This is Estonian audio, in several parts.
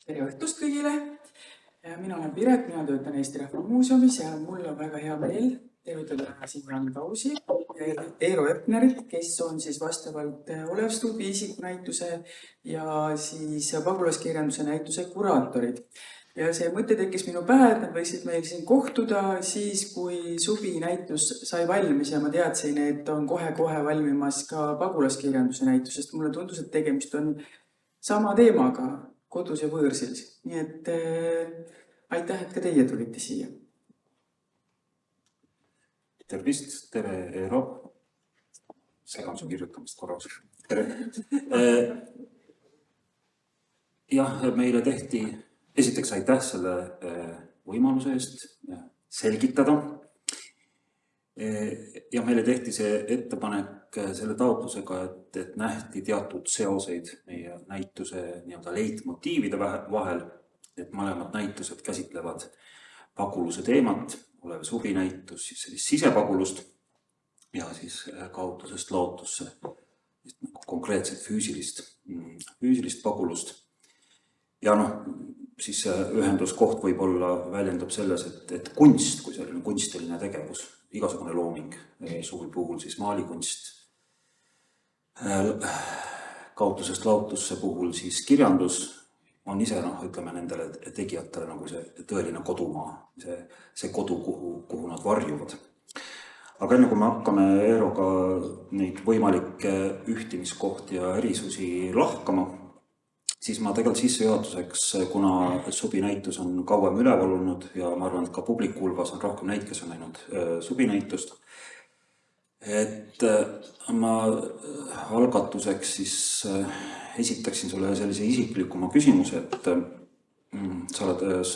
Tere õhtust kõigile! Mina olen Piret, mina töötan Eesti Rahva Muuseumis ja mul on väga hea meel tervitada siin Jan Kausi ja Eero Epnerit, kes on siis vastavalt Olev Stubi isikunäituse ja siis pagulaskirjanduse näituse kuraatorid. Ja see mõte tekkis minu pähe, et nad võiksid meil siin kohtuda siis, kui Subi näitus sai valmis ja ma teadsin, et on kohe-kohe valmimas ka pagulaskirjanduse näitus, sest mulle tundus, et tegemist on sama teemaga kodus ja võõrsil. Nii et aitäh, et ka teie tulite siia. Tervist, tere Eero. Segan su kirjutamist korras. Tere. Jah, meile tehti, esiteks aitäh selle võimaluse eest selgitada. Ja meile tehti see ettepanek selle taotlusega, et nähti teatud seoseid meie näituse leitmotiivide vahel, et mõlemad näitused käsitlevad paguluse teemat, Olev Subi näitus, siis sisepagulust ja siis kaotusest lootusse, konkreetselt füüsilist pagulust. Ja siis ühenduskoht võib-olla väljendab selles, et kunst kui selline kunstiline tegevus, igasugune looming, Suvi puhul siis maalikunst, kaotusest laotusse puhul siis kirjandus on ise, ütleme nendele tegijatele nagu see tõeline kodumaa, see kodu, kuhu nad varjuvad. Aga enne kui me hakkame Eeroga neid võimalikke ühtimiskohti ja erisusi lahkama, siis ma tegelikult sissejuhatuseks, kuna Subi näitus on kauem üleval olnud ja ma arvan, et ka publiku hulgas on rohkem neid, kes on näinud Subi näitust. Et ma algatuseks siis esitaksin sulle sellise isiklikuma küsimuse, et sa oled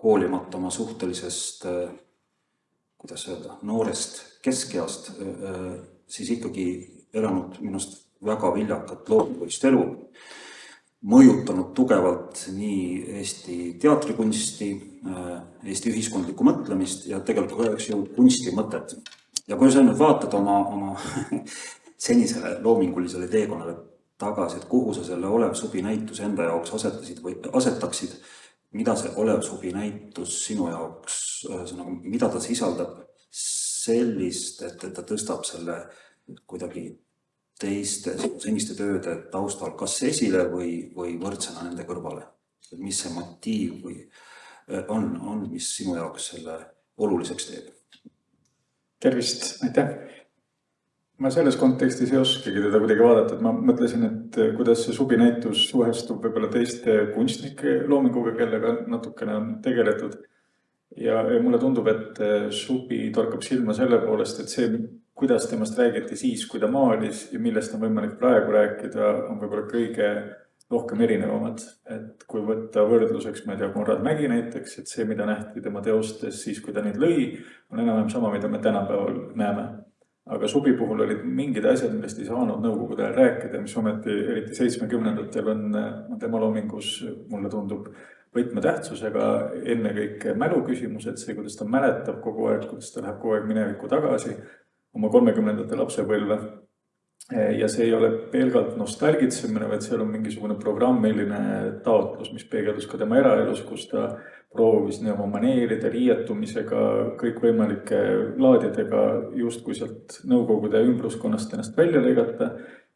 hoolimata oma suhtelisest, kuidas öelda, noorest keskeast, siis ikkagi elanud minust väga viljakat loomingulist elu, mõjutanud tugevalt nii Eesti teatrikunsti, Eesti ühiskondlikku mõtlemist ja tegelikult ju kunsti mõtet. Ja kui sa nüüd vaatad oma senisele loomingulisele teekonnale tagasi, et kuhu sa selle Olev Subi näitus enda jaoks asetaksid, mida see Olev Subi näitus sinu jaoks, mida ta sisaldab sellist, et ta tõstab selle kuidagi teiste seniste tööde taustal kas esile või võrdsena nende kõrvale. Mis see motiiv on, mis sinu jaoks selle oluliseks teeb? Tervist, aitäh! Ma selles kontekstis ei oskagi teda kuidagi vaadata, et ma mõtlesin, et kuidas see Subi näitus suhestub võib-olla teiste kunstnike loominguga, kellega natukene on tegeletud. Ja mulle tundub, et Subi torkab silma selle poolest, et see, kuidas temast räägiti siis, kui ta maalis ja millest on võimalik praegu rääkida, on võib-olla kõige rohkem erinevamad. Et kui võtta võrdluseks, ma ei tea, Konrad Mägi näiteks, et see, mida nähti tema teostes siis, kui ta neid lõi, on enam sama, mida me tänapäeval näeme. Aga Subi puhul olid mingid asjad, millest ei saanud nõukogude ajal rääkida, mis ometi eriti 70-ndatel on tema loomingus, mulle tundub, võtmetähtsusega ennekõike mälu küsimused, see, kuidas ta mäletab kogu aeg, kuidas ta läheb kogu aeg minevikku tagasi oma 30-ndate lapsepõlve. Ja see ei ole pelgalt nostalgitsemine, vaid seal on mingisugune programmiline taotlus, mis peegeldus ka tema eraelus, kus ta proovis nii oma maneeride, riietumisega, kõikvõimalike laadidega justkui sealt nõukogude ümbruskonnast ennast välja lõigata.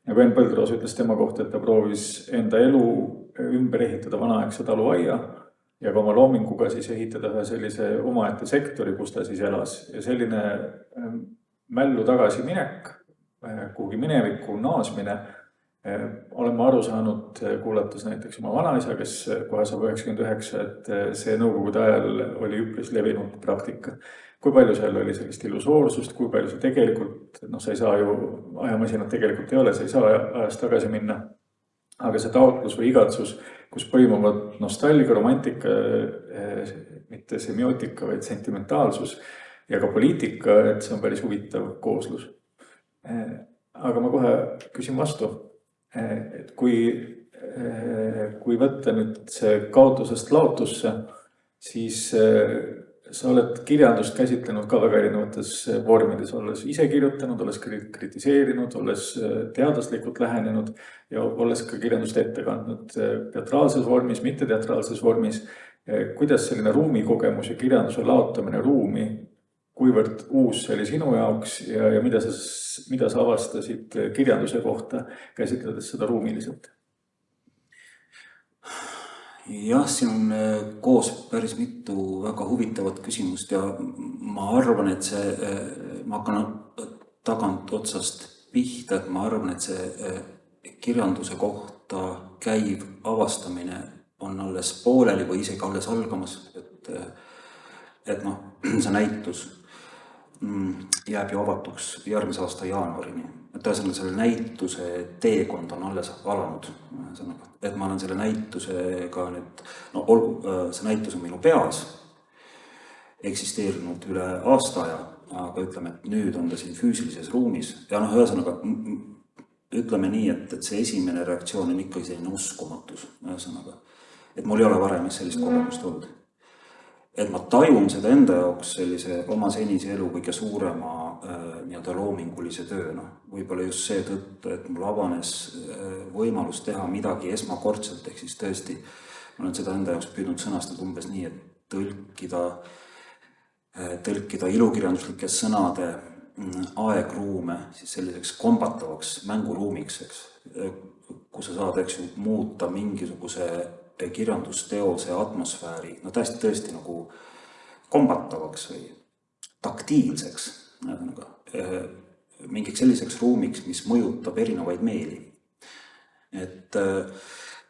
Ja Venn Põldroos ütles tema kohta, et ta proovis enda elu ümber ehitada vanaaegse taluaia ja ka oma loominguga siis ehitada sellise omaette sektori, kus ta siis elas. Ja selline mällu tagasi minek, kuhugi minevikku naasmine, olen ma aru saanud kuulates näiteks oma vanaisa, kes kohe saab 99, et see nõukogude ajal oli üpris levinud praktika. Kui palju seal oli sellist illusoorsust, kui palju see tegelikult, sa ei saa ju, ajamasinad tegelikult ei ole, sa ei saa ajast tagasi minna. Aga see taotlus või igatsus, kus põimuvad nostalgia, romantika, mitte semiootika, vaid sentimentaalsus ja ka poliitika, et see on päris huvitav kooslus. Aga ma kohe küsin vastu, et kui võtta nüüd see kaotusest laotusse, siis sa oled kirjandust käsitlenud ka väga erinevates vormides, olles ise kirjutanud, olles kritiseerinud, olles teaduslikult lähenenud ja olles ka kirjandust ette kandnud teatraalses vormis, mitte teatraalses vormis. Kuidas selline ruumikogemus ja kirjanduse laotamine ruumi, kuivõrd uus see oli sinu jaoks ja mida sa avastasid kirjanduse kohta, käsitledes seda ruumiliselt? Jah, siin on koos päris mitu väga huvitavat küsimust ja ma arvan, et ma hakkan tagant otsast pihta, et ma arvan, et see kirjanduse kohta käiv avastamine on alles pooleli või isegi alles algamas, et see näitus jääb ju avatuks järgmise aasta jaanuarini. Et ühesõnaga selle näituse teekond on alles alanud. Et ma olen selle näitusega nüüd, see näitus on minu peas eksisteerinud üle aasta aja, aga ütleme, et nüüd on ta siin füüsilises ruumis ja ühesõnaga ütleme nii, et see esimene reaktsioon on ikkagi selline uskumatus, ühesõnaga, et mul ei ole varem sellist kogemust olnud. Et ma tajun seda enda jaoks sellise oma senise elu kõige suurema loomingulise tööna. Võib-olla just see tõttu, et mul avanes võimalus teha midagi esmakordselt, ehk siis tõesti, ma olen seda enda jaoks püüdnud sõnastada umbes nii, et tõlkida ilukirjanduslike sõnade aegruume siis selliseks kombatavaks mänguruumiks, kus sa saad muuta mingisuguse kirjandusteose atmosfääri, tõesti nagu kombatavaks või taktiilseks, mingiks selliseks ruumiks, mis mõjutab erinevaid meeli. Et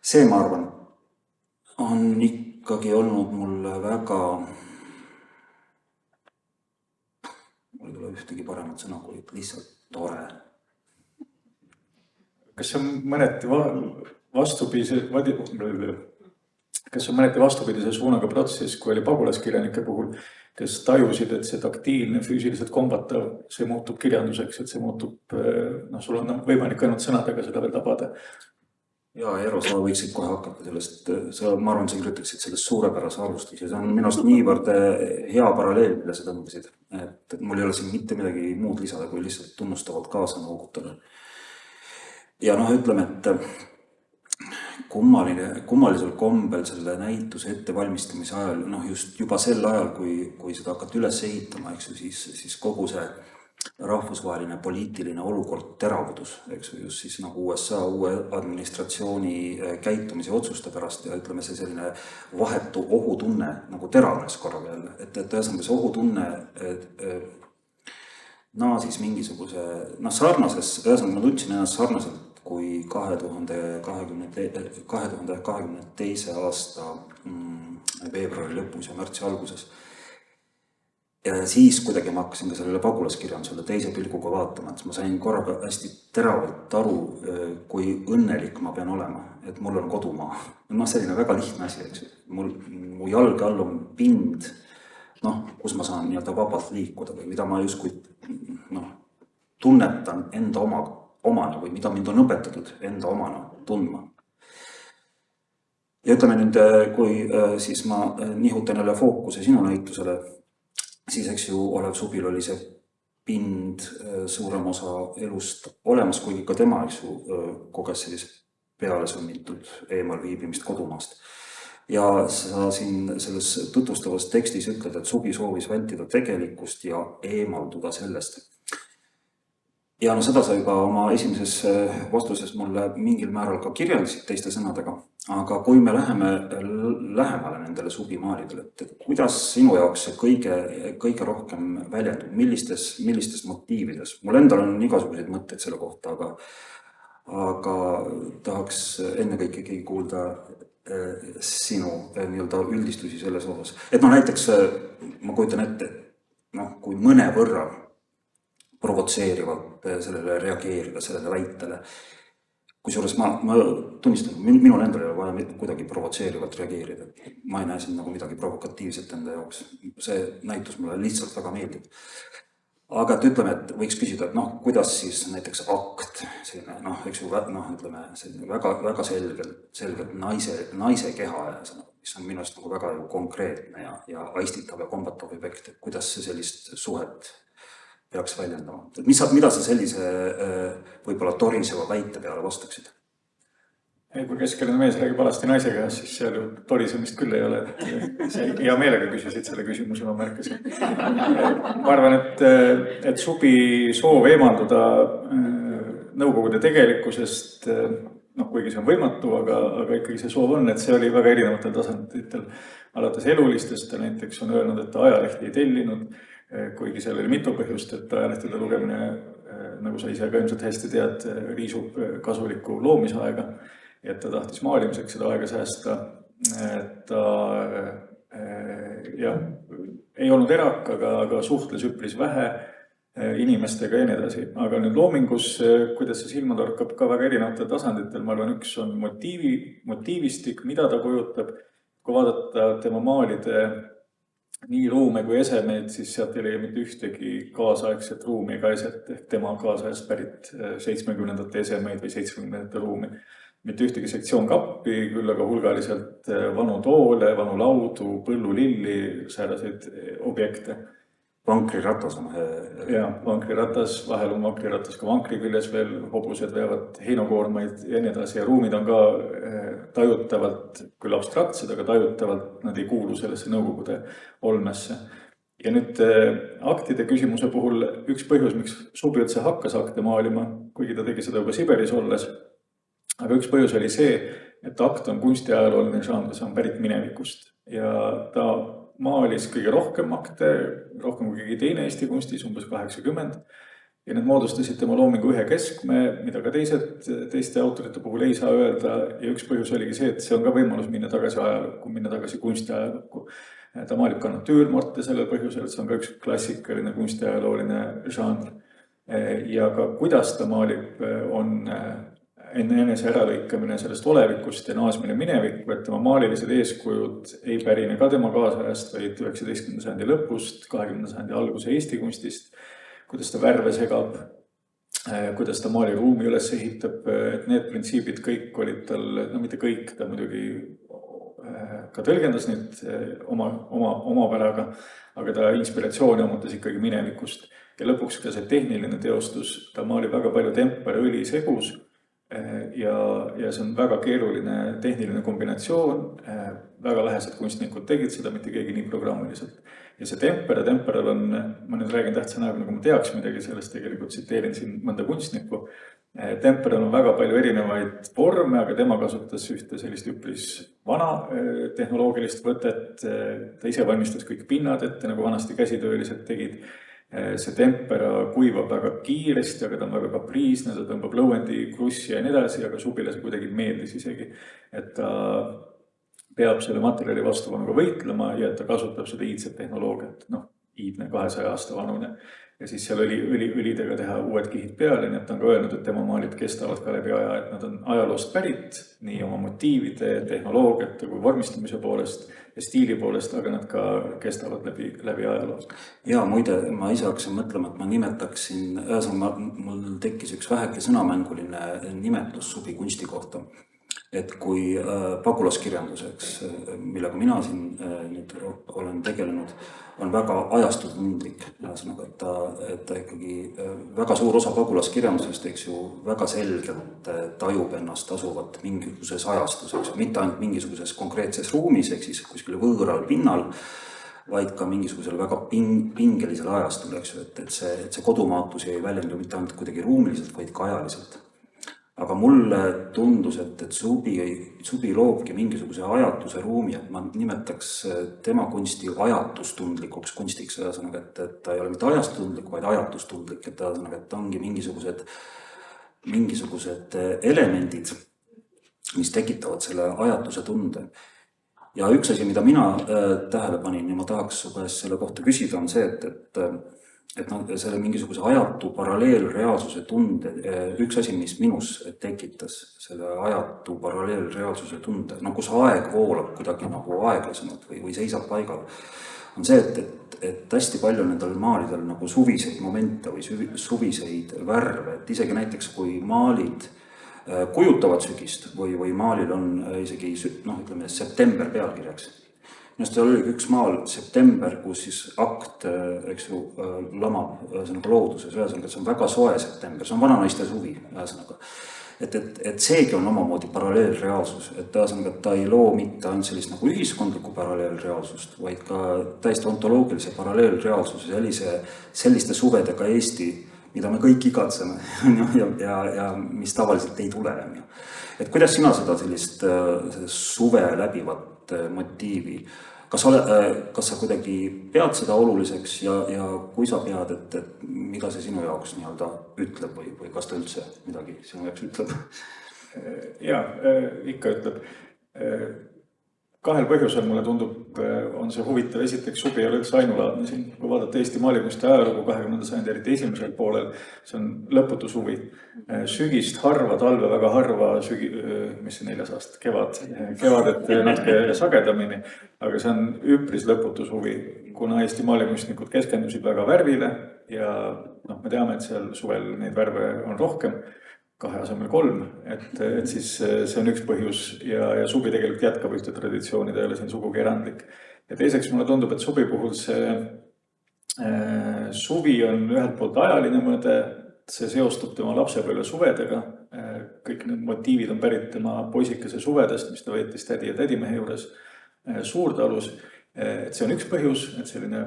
see, ma arvan, on ikkagi olnud mulle väga, mul ei ole ühtegi paremat sõna kui lihtsalt tore. Kas see on mõneti vastupidise suunaga protsess, kui oli pagulaskirjanike puhul, kes tajusid, et see taktiilne, füüsiliselt kombatav, see muutub kirjanduseks, et see muutub, sul on võimalik ainult sõnadega seda veel tabada. Ja Eero, sa võiksid kohe hakata sellest, ma arvan, sa kirjutaksid sellest suurepärase arvustus ja see on minust niivõrd hea paralleel, mille sa tõmbasid, et mul ei ole siin mitte midagi muud lisada, kui lihtsalt tunnustavalt kaasa noogutada. Ja ütleme, et kummalisel kombel selle näituse ettevalmistamise ajal, just juba sel ajal, kui seda hakati üles ehitama, siis kogu see rahvusvaheline poliitiline olukord teravdus, just siis nagu USA uue administratsiooni käitumise otsuste pärast ja ütleme see selline vahetu ohutunne nagu teravnes korraga jälle, et ühesõnaga see ohutunne naasis mingisuguse, sarnases, ühesõnaga ma tundsin ennast sarnaselt kui 2022. aasta veebruari lõpus ja märtsi alguses. Ja siis kuidagi ma hakkasin ka sellele pagulaskirjandusele teise pilguga vaatama, et ma sain korraga hästi teravalt aru, kui õnnelik ma pean olema, et mul on kodumaa. Selline väga lihtne asi, mu jalge all on pind, kus ma saan vabalt liikuda või mida ma justkui tunnetan enda omana või mida mind on õpetatud enda omana tundma. Ja ütleme nüüd, kui siis ma nihutan jälle fookuse sinu näitusele, siis Olev Subil oli see pind suurem osa elust olemas, kuigi ka tema koges sellist peale sunnitud eemal viibimist kodumaast. Ja sa siin selles tutvustavas tekstis ütled, et Subi soovis vältida tegelikkust ja eemalduda sellest. Ja seda sa juba oma esimeses vastuses mulle mingil määral ka kirjeldasid teiste sõnadega, aga kui me läheme lähemale nendele Subimaalidele, et kuidas sinu jaoks see kõige rohkem väljendub, millistes motiivides? Mul endal on igasuguseid mõtteid selle kohta, aga tahaks ennekõike kuulda sinu üldistusi selles osas. Et näiteks ma kujutan ette, kui mõne võrra provotseerivalt sellele reageerida, sellele väitele. Kusjuures ma tunnistan, minul endal ei ole vaja kuidagi provotseerivalt reageerida. Ma ei näe siin nagu midagi provokatiivset enda jaoks. See näitus mulle lihtsalt väga meeldib. Aga et ütleme, et võiks küsida, et kuidas siis näiteks akt, ütleme, väga selgelt naise keha ja mis on minu arust nagu väga konkreetne ja aistitav ja kombatav objekt, et kuidas see sellist suhet peaks väljendama. Et mida sa sellise võib-olla toriseva väite peale vastaksid? Kui keskeline mees räägib alasti naise käes, siis seal ju torisemist küll ei ole. Hea meelega küsisid selle küsimuse, ma märkasin. Ma arvan, et Subi soov eemalduda nõukogude tegelikkusest, kuigi see on võimatu, aga ikkagi see soov on, et see oli väga erinevatel tasanditel. Alates elulistest ta näiteks on öelnud, et ta ajalehti ei tellinud, kuigi seal oli mitu põhjust, et ajalehtede lugemine, nagu sa ise ka ilmselt hästi tead, riisub kasulikku loomisaega. Et ta tahtis maalimiseks seda aega säästa, et ta ei olnud erak, aga suhtles üpris vähe inimestega ja nii edasi. Aga nüüd loomingus, kuidas see silma torkab ka väga erinevatel tasanditel, ma arvan, üks on motiivistik, mida ta kujutab. Kui vaadata tema maalide nii ruume kui esemeid, siis sealt ei leia mitte ühtegi kaasaegset ruumi ega eset, ehk tema kaasajast pärit 70-ndate esemeid või 70-ndate ruumi. Mitte ühtegi sektsioonkappi, küll aga hulgaliselt vanu toole, vanu laudu, põllulilli, sääraseid objekte. Vankriratas on. Ja, vankriratas, vahel on vankriratas ka vankri küljes veel, hobused veavad heinokoormaid ja nii edasi. Ja ruumid on ka tajutavalt, küll abstraktsed, aga tajutavalt nad ei kuulu sellesse nõukogude olmesse. Ja nüüd aktide küsimuse puhul üks põhjus, miks Subi üldse hakkas akte maalima, kuigi ta tegi seda juba Siberis olles. Aga üks põhjus oli see, et akt on kunstiajalooline žanr, see on pärit minevikust. Ja ta maalis kõige rohkem akte, rohkem kui keegi teine Eesti kunstis, umbes 80. Ja need moodustasid tema loomingu ühe keskme, mida ka teiste autorite puhul ei saa öelda. Ja üks põhjus oligi see, et see on ka võimalus minna tagasi ajalukku, minna tagasi kunstiajalukku. Ta maalib ka natüürmorte sellel põhjusel, et see on ka üks klassikaline kunstiajalooline žanr. Ja ka kuidas ta maalib, on enne enese äralõikamine sellest olevikust ja naasmine minevikku, et tema maalilised eeskujud ei pärine ka tema kaasajast, vaid 19. sajandi lõpust, 20. sajandi alguse Eesti kunstist, kuidas ta värve segab, kuidas ta maali ruumi üles ehitab, et need printsiibid kõik olid tal, mitte kõik, ta muidugi ka tõlgendas neid oma päraga, aga ta inspiratsiooni omatas ikkagi minevikust. Ja lõpuks ka see tehniline teostus, ta maalib väga palju tempere õli segus, ja see on väga keeruline tehniline kombinatsioon, väga vähesed kunstnikud tegid seda, mitte keegi nii programmiliselt. Ja see temperel on, ma nüüd räägin tähtsa näoga, nagu ma teaks midagi sellest, tegelikult tsiteerin siin mõnda kunstnikku. Temperel on väga palju erinevaid vorme, aga tema kasutas ühte sellist üpris vana tehnoloogilist võtet, ta ise valmistas kõik pinnad ette, nagu vanasti käsitöölised tegid. See tempera kuivab väga kiiresti, aga ta on väga kapriisne, ta tõmbab lõuendi, krussi ja nii edasi, aga Subile see kuidagi meeldis isegi, et ta peab selle materjali vastuvanuga võitlema ja et ta kasutab seda iidset tehnoloogiat, iidne 200 aasta vanune. Ja siis seal õlidega teha uued kihid peale, nii et ta on ka öelnud, et tema maalid kestavad ka läbi aja, et nad on ajaloost pärit, nii oma motiivide, tehnoloogiate kui vormistamise poolest ja stiili poolest, aga nad ka kestavad läbi ajaloost. Ja muide, ma ise hakkasin mõtlema, et ma nimetaksin, mul tekkis üks väheke sõnamänguline nimetus Subi kunsti kohta. Et kui pagulaskirjanduseks, millega mina siin nüüd olen tegelenud, on väga ajastutundlik. Et ta ikkagi väga suur osa pagulaskirjandusest, eks ju, väga selgelt tajub ennast asuvat mingisuguses ajastuseks, mitte ainult mingisuguses konkreetses ruumis, ehk siis kuskil võõral pinnal, vaid ka mingisugusel väga pingelisel ajastul, eks ju, et see kodumaatus ei väljendu mitte ainult kuidagi ruumiliselt, vaid ka ajaliselt. Aga mulle tundus, et Subi loobki mingisuguse ajatuse ruumi, et ma nimetaks tema kunsti ajatustundlikuks kunstiks, et ta ei ole mitte ajastundlik, vaid ajatustundlik, et ta ongi mingisugused elemendid, mis tekitavad selle ajatuse tunde. Ja üks asi, mida mina tähele panin ja ma tahaks su käest selle kohta küsida, on see, et selle mingisuguse ajatu paralleelreaalsuse tunde, üks asi, mis minus tekitas selle ajatu paralleelreaalsuse tunde, kus aeg voolab kuidagi nagu aeglasemalt või seisab paigal, on see, et hästi palju nendel maalidel nagu suviseid momente või suviseid värve, et isegi näiteks kui maalid kujutavad sügist või maalil on isegi ütleme september pealkirjaks. Minust seal oli üks maal september, kus siis akt, eks ju, lamab looduses, ühesõnaga, see on väga soe september, see on vananaiste suvi, ühesõnaga. Et seegi on omamoodi paralleelreaalsus, et ühesõnaga, et ta ei loo mitte ainult sellist nagu ühiskondlikku paralleelreaalsust, vaid ka täiesti ontoloogilise paralleelreaalsuse, selliste suvedega Eesti, mida me kõik igatseme ja mis tavaliselt ei tule. Et kuidas sina seda sellist suve läbivat motiivi, kas sa kuidagi pead seda oluliseks ja kui sa pead, et mida see sinu jaoks nii-öelda ütleb või kas ta üldse midagi sinu jaoks ütleb? Jaa, ikka ütleb. Kahel põhjusel mulle tundub, on see huvitav. Esiteks, suvi ei ole üldse ainulaadne siin. Kui vaadata Eesti maalikunsti ajalugu 20. sajandi eriti esimesel poolel, see on lõputu suvi. Sügist harva, talve väga harva, mis see 4. aasta, kevadet natuke sagedamini, aga see on üpris lõputu suvi, kuna Eesti maalikunstnikud keskendusid väga värvile ja me teame, et seal suvel neid värve on rohkem, 2 asemel 3, et siis see on üks põhjus ja suvi tegelikult jätkab ühte traditsiooni, ta ei ole siin sugugi erandlik. Ja teiseks mulle tundub, et suvi puhul see suvi on ühelt poolt ajaline mõõde, see seostub tema lapsepõlve suvedega, kõik need motiivid on pärit tema poisikese suvedest, mis ta veetis tädi ja tädimehe juures Suurtalus, et see on üks põhjus, et selline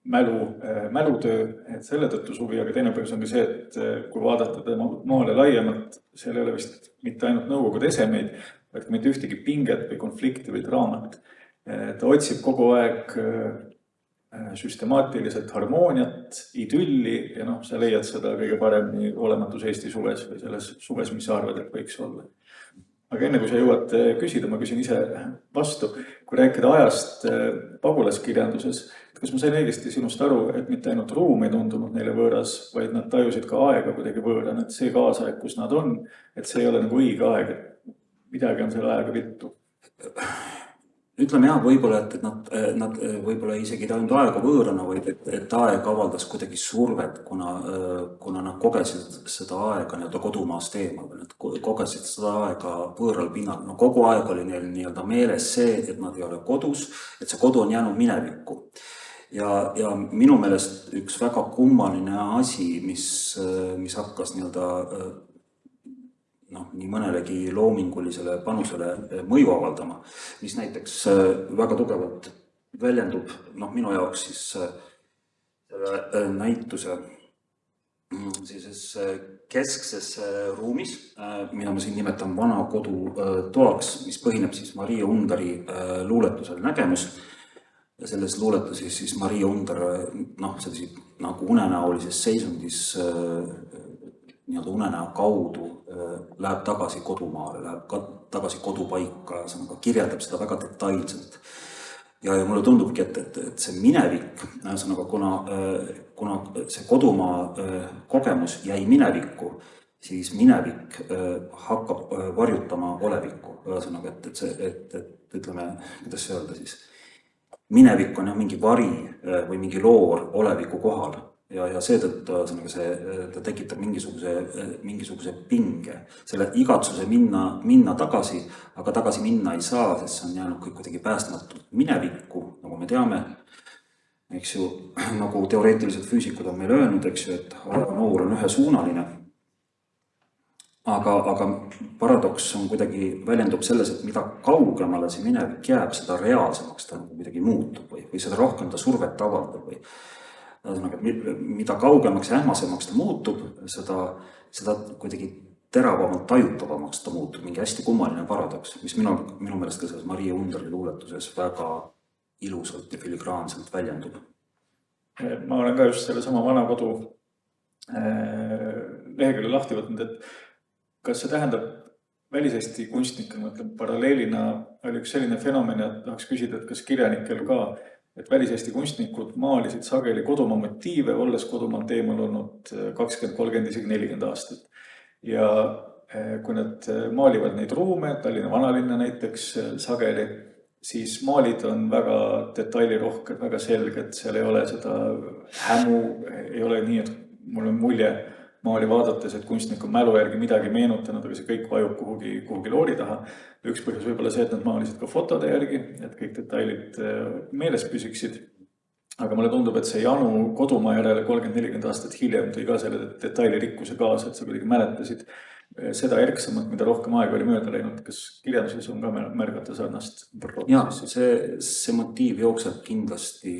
mälutöö, et selle tõttu suvi, aga teine põhjus on ka see, et kui vaadata tema maale laiemalt, seal ei ole vist mitte ainult nõukogude esemeid, vaid ka mitte ühtegi pinget või konflikti või draamat. Ta otsib kogu aeg süstemaatiliselt harmooniat, idülli ja sa leiad seda kõige paremini Olematus Eesti suves või selles suves, mis sa arvad, et võiks olla. Aga enne kui sa jõuad küsida, ma küsin ise vastu, kui rääkida ajast pagulaskirjanduses, kas ma sain õigesti sinust aru, et mitte ainult ruum ei tundunud neile võõras, vaid nad tajusid ka aega kuidagi võõran, et see kaasaeg, kus nad on, et see ei ole nagu õige aeg, et midagi on selle ajaga vittu. Ütleme jah, võib-olla, et nad võib-olla isegi ta olnud aega võõrana, vaid et aeg avaldas kuidagi survet, kuna nad kogesid seda aega nii-öelda kodumaast eemal, nad kogesid seda aega võõral pinnal. Kogu aeg oli neil nii-öelda meeles see, et nad ei ole kodus, et see kodu on jäänud minevikku. Ja minu meelest üks väga kummaline asi, mis hakkas nii-öelda nii mõnelegi loomingulisele panusele mõju avaldama, mis näiteks väga tugevalt väljendub minu jaoks siis selle näituse sellises keskses ruumis, mida ma siin nimetan vana kodu toaks, mis põhineb siis Maria Undari luuletusel Nägemus. Ja selles luuletuses siis Maria Undar nagu unenäolises seisundis nii-öelda unenäo kaudu läheb tagasi kodumaale, läheb tagasi kodupaika, kirjeldab seda väga detailselt. Ja mulle tundubki, et see minevik, kuna see kodumaa kogemus jäi minevikku, siis minevik hakkab varjutama olevikku. Ühesõnaga, et ütleme, kuidas see öelda siis, minevik on mingi vari või mingi loor oleviku kohal. Ja seetõttu ta tekitab mingisuguse pinge, selle igatsuse minna tagasi, aga tagasi minna ei saa, sest see on jäänud kõik kuidagi päästmatult minevikku, nagu me teame, eks ju, nagu teoreetilised füüsikud on meil öelnud, eks ju, et noor on ühesuunaline. Aga paradoks on kuidagi väljendub selles, et mida kaugemale see minevik jääb, seda reaalsemaks ta kuidagi muutub või seda rohkem ta survet avaldab või mida kaugemaks ja ähmasemaks ta muutub, seda kuidagi teravamalt tajutavamaks ta muutub, mingi hästi kummaline paradoks, mis minu meelest ka selles Maria Undari luuletuses väga ilusalt ja filigraanselt väljendub. Ma olen ka just selle sama vana kodu lehekülje lahti võtnud, et kas see tähendab väliseesti kunstnikel, mõtleb paralleelina oli üks selline fenomen, et tahaks küsida, et kas kirjanikel ka, et väliseesti kunstnikud maalisid sageli kodumaa motiive, olles kodumaa teemal olnud 20, 30, isegi 40 aastat. Ja kui nad maalivad neid ruume, Tallinna vanalinna näiteks sageli, siis maalid on väga detailirohked, väga selged, seal ei ole seda hämu, ei ole nii, et mul on mulje, maali vaadates, et kunstnik on mälu järgi midagi meenutanud, aga see kõik vajub kuhugi loori taha. Üks põhjus võib-olla see, et nad maalisid ka fotode järgi, et kõik detailid meeles püsiksid. Aga mulle tundub, et see janu kodumaa järele 30-40 aastat hiljem tõi ka selle detailirikkuse kaasa, et sa kuidagi mäletasid seda erksamalt, mida rohkem aega oli mööda läinud. Kas kirjanduses on ka märgata sarnast? Ja, see motiiv jookseb kindlasti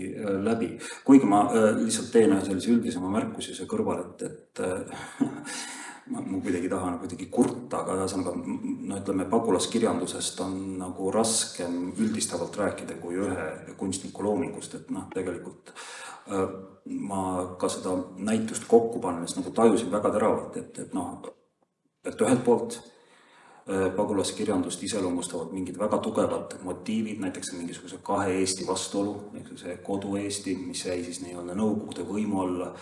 läbi. Kuigi ma lihtsalt teen sellise üldisema märkusi see kõrval, et ma kuidagi tahan kuidagi kurta, aga ütleme, pagulaskirjandusest on nagu raskem üldistavalt rääkida kui ühe kunstniku loomingust, et tegelikult ma ka seda näitust kokku pannes nagu tajusin väga teravalt, et ühelt poolt pagulaskirjandust iseloomustavad mingid väga tugevad motiivid, näiteks mingisuguse kahe Eesti vastuolu, see kodu Eesti, mis jäi siis nii-öelda Nõukogude võimu alla,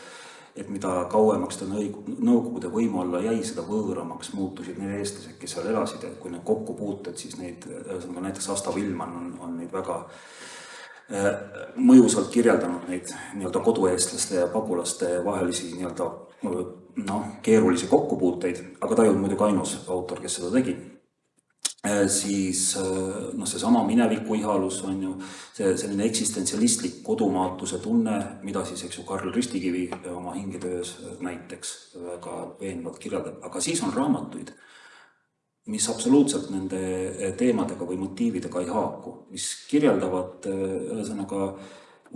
et mida kauemaks ta Nõukogude võimu alla jäi, seda võõramaks muutusid need eestlased, kes seal elasid, et kui need kokku puuted, siis neid, näiteks Asta Villmann on neid väga mõjusalt kirjeldanud neid nii-öelda kodueestlaste ja pagulaste vahelisi nii-öelda keerulisi kokkupuuteid, aga ta ei olnud muidugi ainus autor, kes seda tegi. Siis see sama mineviku ihalus on ju selline eksistentsialistlik kodumaatuse tunne, mida siis Karl Ristikivi oma hingetöös näiteks väga veenvalt kirjeldab. Aga siis on raamatuid, mis absoluutselt nende teemadega või motiividega ei haaku, mis kirjeldavad ühesõnaga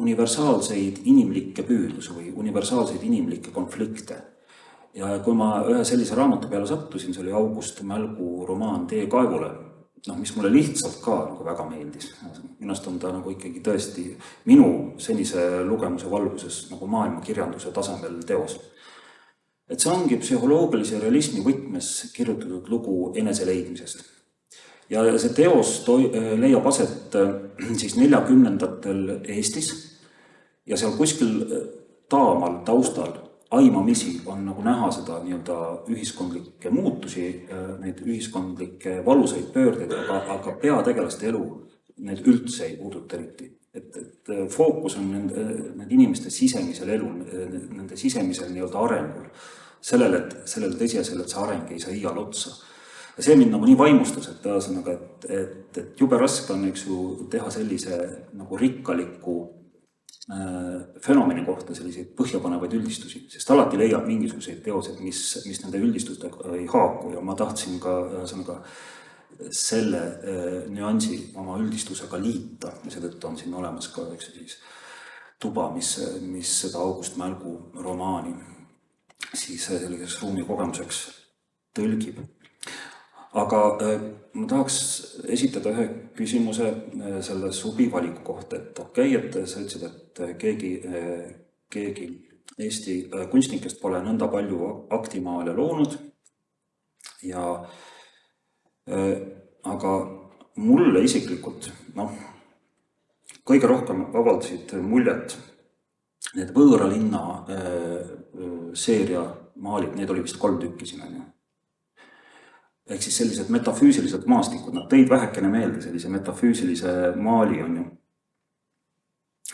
universaalseid inimlikke püüdlusi või universaalseid inimlikke konflikte. Ja kui ma ühe sellise raamatu peale sattusin, see oli August Mälgu romaan Tee kaevule, mis mulle lihtsalt ka nagu väga meeldis. Minust on ta nagu ikkagi tõesti minu senise lugemuse valguses nagu maailma kirjanduse tasemel teos. Et see ongi psühholoogilise realismi võtmes kirjutatud lugu eneseleidmisest. Ja see teos leiab aset siis 40-ndatel Eestis ja seal kuskil taamal taustal aimamisi on nagu näha seda nii-öelda ühiskondlikke muutusi, neid ühiskondlikke valusaid pöördeid, aga peategelaste elu need üldse ei puuduta eriti. Et fookus on need inimeste sisemisel elu, nende sisemisel nii-öelda arengul, sellele tõsiasel, et see areng ei saa iial otsa. Ja see mind nagu nii vaimustas, et jube raske on teha sellise nagu rikkaliku fenomeni kohta selliseid põhjapanevaid üldistusi, sest alati leiab mingisuguseid teosed, mis nende üldistustega ei haaku ja ma tahtsin ka selle nüansi oma üldistusega liita ja seetõttu on siin olemas ka siis tuba, mis seda August Mälgu romaani siis selliseks ruumikogemuseks tõlgib. Aga ma tahaks esitada ühe küsimuse selle subi valiku kohta, et et sa ütlesid, et keegi Eesti kunstnikest pole nõnda palju aktimaale loonud aga mulle isiklikult kõige rohkem avaldasid muljet need Võõra linna seeria maalid, need oli vist 3 tükki siin. Ehk siis sellised metafüüsilised maastikud, nad tõid vähekene meelde sellise metafüüsilise maali on ju.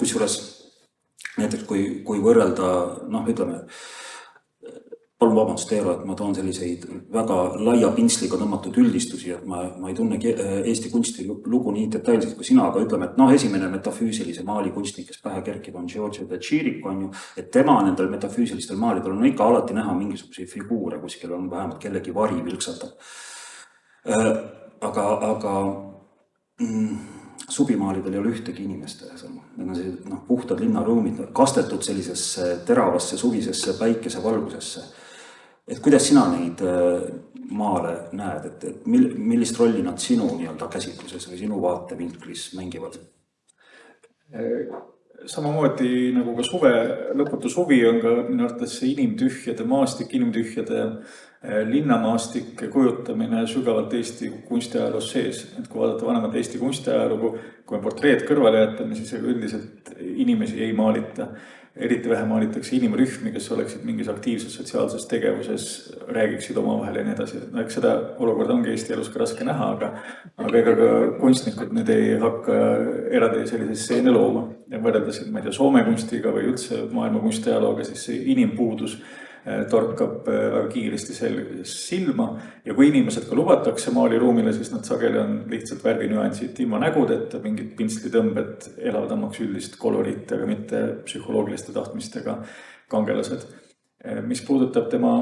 Kusjuures näiteks kui võrrelda, ütleme, palun vabandust, Eero, et ma toon selliseid väga laia pintsliga tõmmatud üldistusi, et ma ei tunne Eesti kunsti lugu nii detailselt kui sina, aga ütleme, et esimene metafüüsilise maali kunstnik, kes pähe kerkib, on Giorgio de Chirico, on ju, et tema nendel metafüüsilistel maalidel on ikka alati näha mingisuguseid figuure, kuskil on vähemalt kellegi vari vilksatab. Aga subimaalidel ei ole ühtegi inimest. Need on sellised puhtad linnaruumid, kastetud sellisesse teravasse suvisesse päikesevalgusesse. Et kuidas sina neid maale näed, et millist rolli nad sinu käsitluses või sinu vaatevinklis mängivad? Samamoodi nagu ka lõputu suvi on ka minu arvates see inimtühjade maastik, inimtühjade linnamaastik kujutamine sügavalt Eesti kunstiajaloos sees. Et kui vaadata vanemat Eesti kunstiajalugu, kui me portreed kõrvale jätame, siis üldiselt inimesi ei maalita. Eriti vähe maalitakse inimrühmi, kes oleksid mingis aktiivses sotsiaalses tegevuses, räägiksid omavahel ja nii edasi. Eks seda olukorda ongi Eesti elus ka raske näha, aga ega ka kunstnikud need ei hakka eraldi sellises stseene looma. Ja võrreldes Soome kunstiga või üldse maailma kunstiajalooga, siis see inimpuudus torkab väga kiiresti silma ja kui inimesed ka lubatakse maaliruumile, siis nad sageli on lihtsalt värvinüansid ilma nägudeta, mingid pintslitõmbed elavdamaks üldist koloriiti, aga mitte psühholoogiliste tahtmistega kangelased. Mis puudutab tema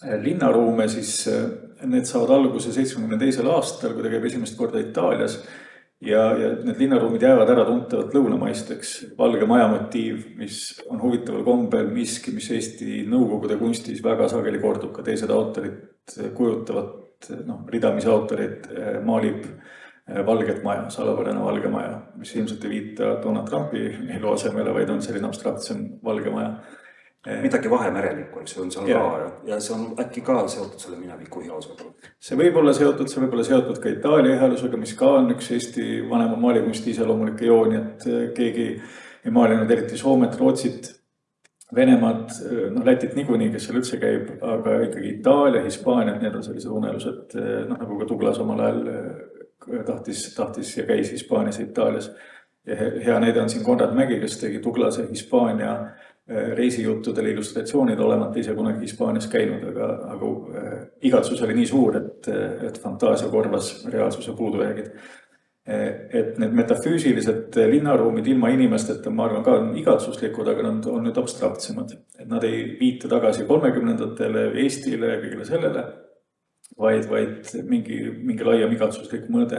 linnaruume, siis need saavad alguse 72. aastal, kui ta käib esimest korda Itaalias ja need linnaruumid jäävad ära tuntavalt lõunamaisteks. Valge maja motiiv, mis on huvitaval kombel miski, mis Eesti nõukogude kunstis väga sageli kordub, ka teised autorid kujutavad, ridamisi autorid maalib valget maja, salapärane valge maja, mis ilmselt ei viita Donald Trumpi elu asemele, vaid on selline abstraktsem valge maja. Midagi vahemerelikku, eks on seal ka ja see on äkki ka seotud selle mineviku heausega. See võib olla seotud ka Itaalia healusega, mis ka on üks Eesti vanema maalikunsti iseloomulikke jooni, et keegi ei maalinud eriti Soomet, Rootsit, Venemaad, Lätit niikuinii, kes seal üldse käib, aga ikkagi Itaalia, Hispaania, need on sellised unelused, nagu ka Douglas omal ajal tahtis ja käis Hispaanias ja Itaalias. Ja hea näide on siin Konrad Mägi, kes tegi Douglase Hispaania reisijuttudel illustratsioonid olemata ise kunagi Hispaanias käinud, aga igatsus oli nii suur, et fantaasia korvas reaalsuse puudujäägid. Et need metafüüsilised linnaruumid ilma inimesteta, ma arvan, ka on igatsuslikud, aga nad on nüüd abstraktsemad. Et nad ei viita tagasi 30-ndatele, Eestile ja kõigile sellele, vaid mingi laiem igatsuslik mõõde.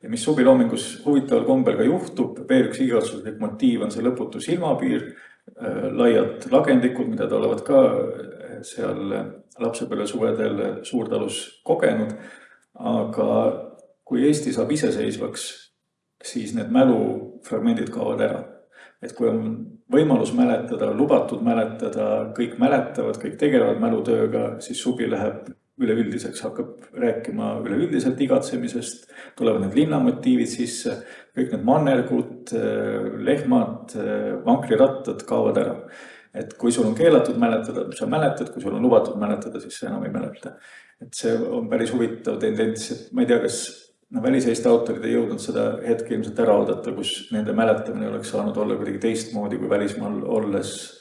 Ja mis subiloomingus huvitaval kombel ka juhtub, veel üks igatsuslik motiiv on see lõputu silmapiir, laiad lagendikud, mida ta olevat ka seal lapsepõlve suvedel Suurtalus kogenud, aga kui Eesti saab iseseisvaks, siis need mälufragmendid kaovad ära. Et kui on võimalus mäletada, lubatud mäletada, kõik mäletavad, kõik tegelevad mälutööga, siis subi läheb üleüldiseks, hakkab rääkima üleüldiselt igatsemisest, tulevad need linnamotiivid sisse, kõik need mannergud, lehmad, vankrirattad kaovad ära. Et kui sul on keelatud mäletada, sa mäletad, kui sul on lubatud mäletada, siis sa enam ei mäleta. Et see on päris huvitav tendents, et ma ei tea, kas väliseesti autorid ei jõudnud seda hetke ilmselt ära oodata, kus nende mäletamine oleks saanud olla kuidagi teistmoodi kui välismaal olles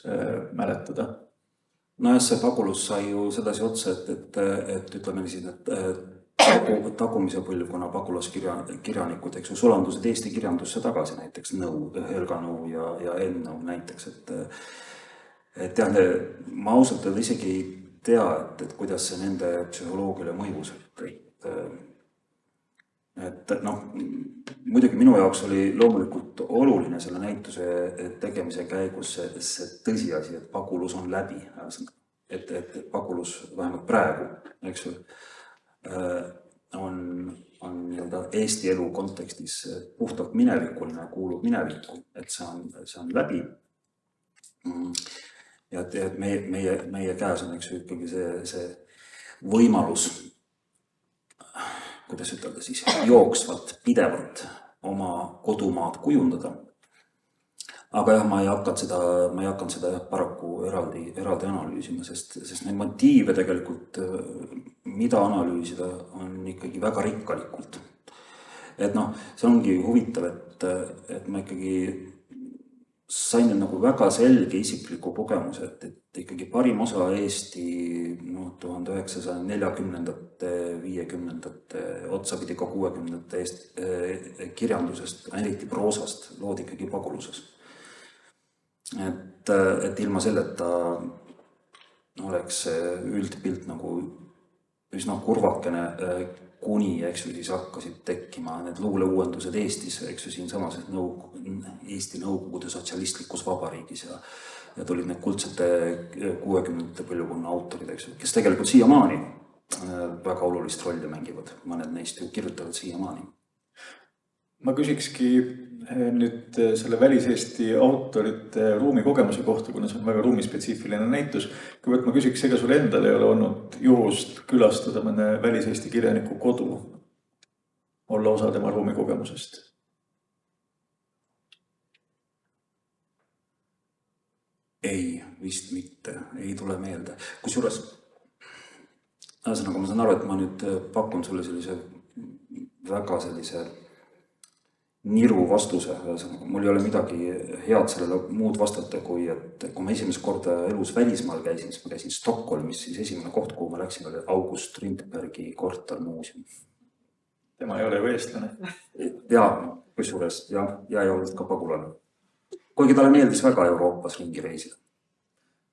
mäletada. Nojah, see Pagulus sai ju sedasi otsa, et ütleme siin, et tagumise põlvkonna pagulaskirjanikud, eks ju, sulandusid Eesti kirjandusse tagasi, näiteks Helga Nõu ja Enn Nõu näiteks, et jah, ma ausalt öelda isegi ei tea, et kuidas see nende psühholoogile mõjus, et muidugi minu jaoks oli loomulikult oluline selle näituse tegemise käigus see tõsiasi, et Pagulus on läbi, et Pagulus vähemalt praegu, eks ju, on Eesti elu kontekstis puhtalt minevikuline, kuulub minevikku, et see on läbi. Ja et meie käes on ikkagi see võimalus, kuidas ütelda siis, jooksvalt, pidevalt oma kodumaad kujundada. Aga jah, ma ei hakanud seda paraku eraldi analüüsima, sest neid motiive tegelikult, mida analüüsida, on ikkagi väga rikkalikult. Et see ongi huvitav, et ma ikkagi sain nagu väga selge isikliku kogemuse, et ikkagi parim osa Eesti 1940-ndate, 50-ndate, otsapidi ka 60-ndate kirjandusest, eriti proosast, loodi ikkagi Paguluses. Et ilma selleta oleks üldpilt nagu üsna kurvakene, kuni, eks ju, siis hakkasid tekkima need luuleuuendused Eestis, eks ju, siinsamas Eesti Nõukogude sotsialistlikus vabariigis ja tulid need kuldsete 60-ndate põlvkonna autorid, eks ju, kes tegelikult siiamaani väga olulist rolli mängivad. Mõned neist ju kirjutavad siiamaani. Ma küsikski nüüd selle väliseesti autorite ruumikogemuse kohta, kuna see on väga ruumispetsiifiline näitus. Kõigepealt ma küsiks, ega sul endal ei ole olnud juhust külastada mõne väliseesti kirjaniku kodu, olla osa tema ruumikogemusest? Ei, vist mitte, ei tule meelde. Kusjuures, ühesõnaga ma saan aru, et ma nüüd pakun sulle väga sellise niru vastuse, mul ei ole midagi head sellele muud vastata, kui et kui ma esimest korda elus välismaal käisin, siis ma käisin Stockholmis, siis esimene koht, kuhu ma läksin, oli August Strindbergi kortermuuseum. Tema ei ole ju eestlane. Ja, kusjuures, ja ei olnud ka pagulane. Kuigi talle meeldis väga Euroopas ringi reisida.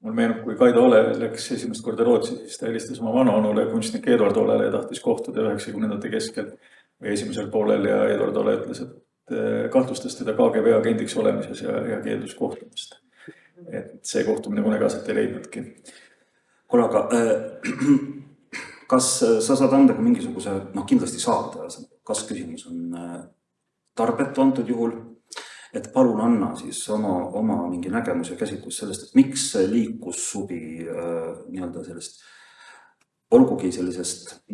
Mul meenub, kui Kaido Ole läks esimest korda Rootsi, siis ta helistas oma vanaonule kunstnik Edward Olele ja tahtis kohtuda 90ndate keskel või esimesel poolel ja Edward Ole ütles, et kahtlustas teda KGB agendiks olemises ja keeldus kohtumist. Et see kohtumine kunagi aset ei leidnudki. Kuule, aga kas sa saad anda ka mingisuguse, kindlasti saad, kas küsimus on tarbetu antud juhul, et palun anna siis oma mingi nägemus ja käsitlus sellest, et miks liikus subi nii-öelda sellest, olgugi sellisest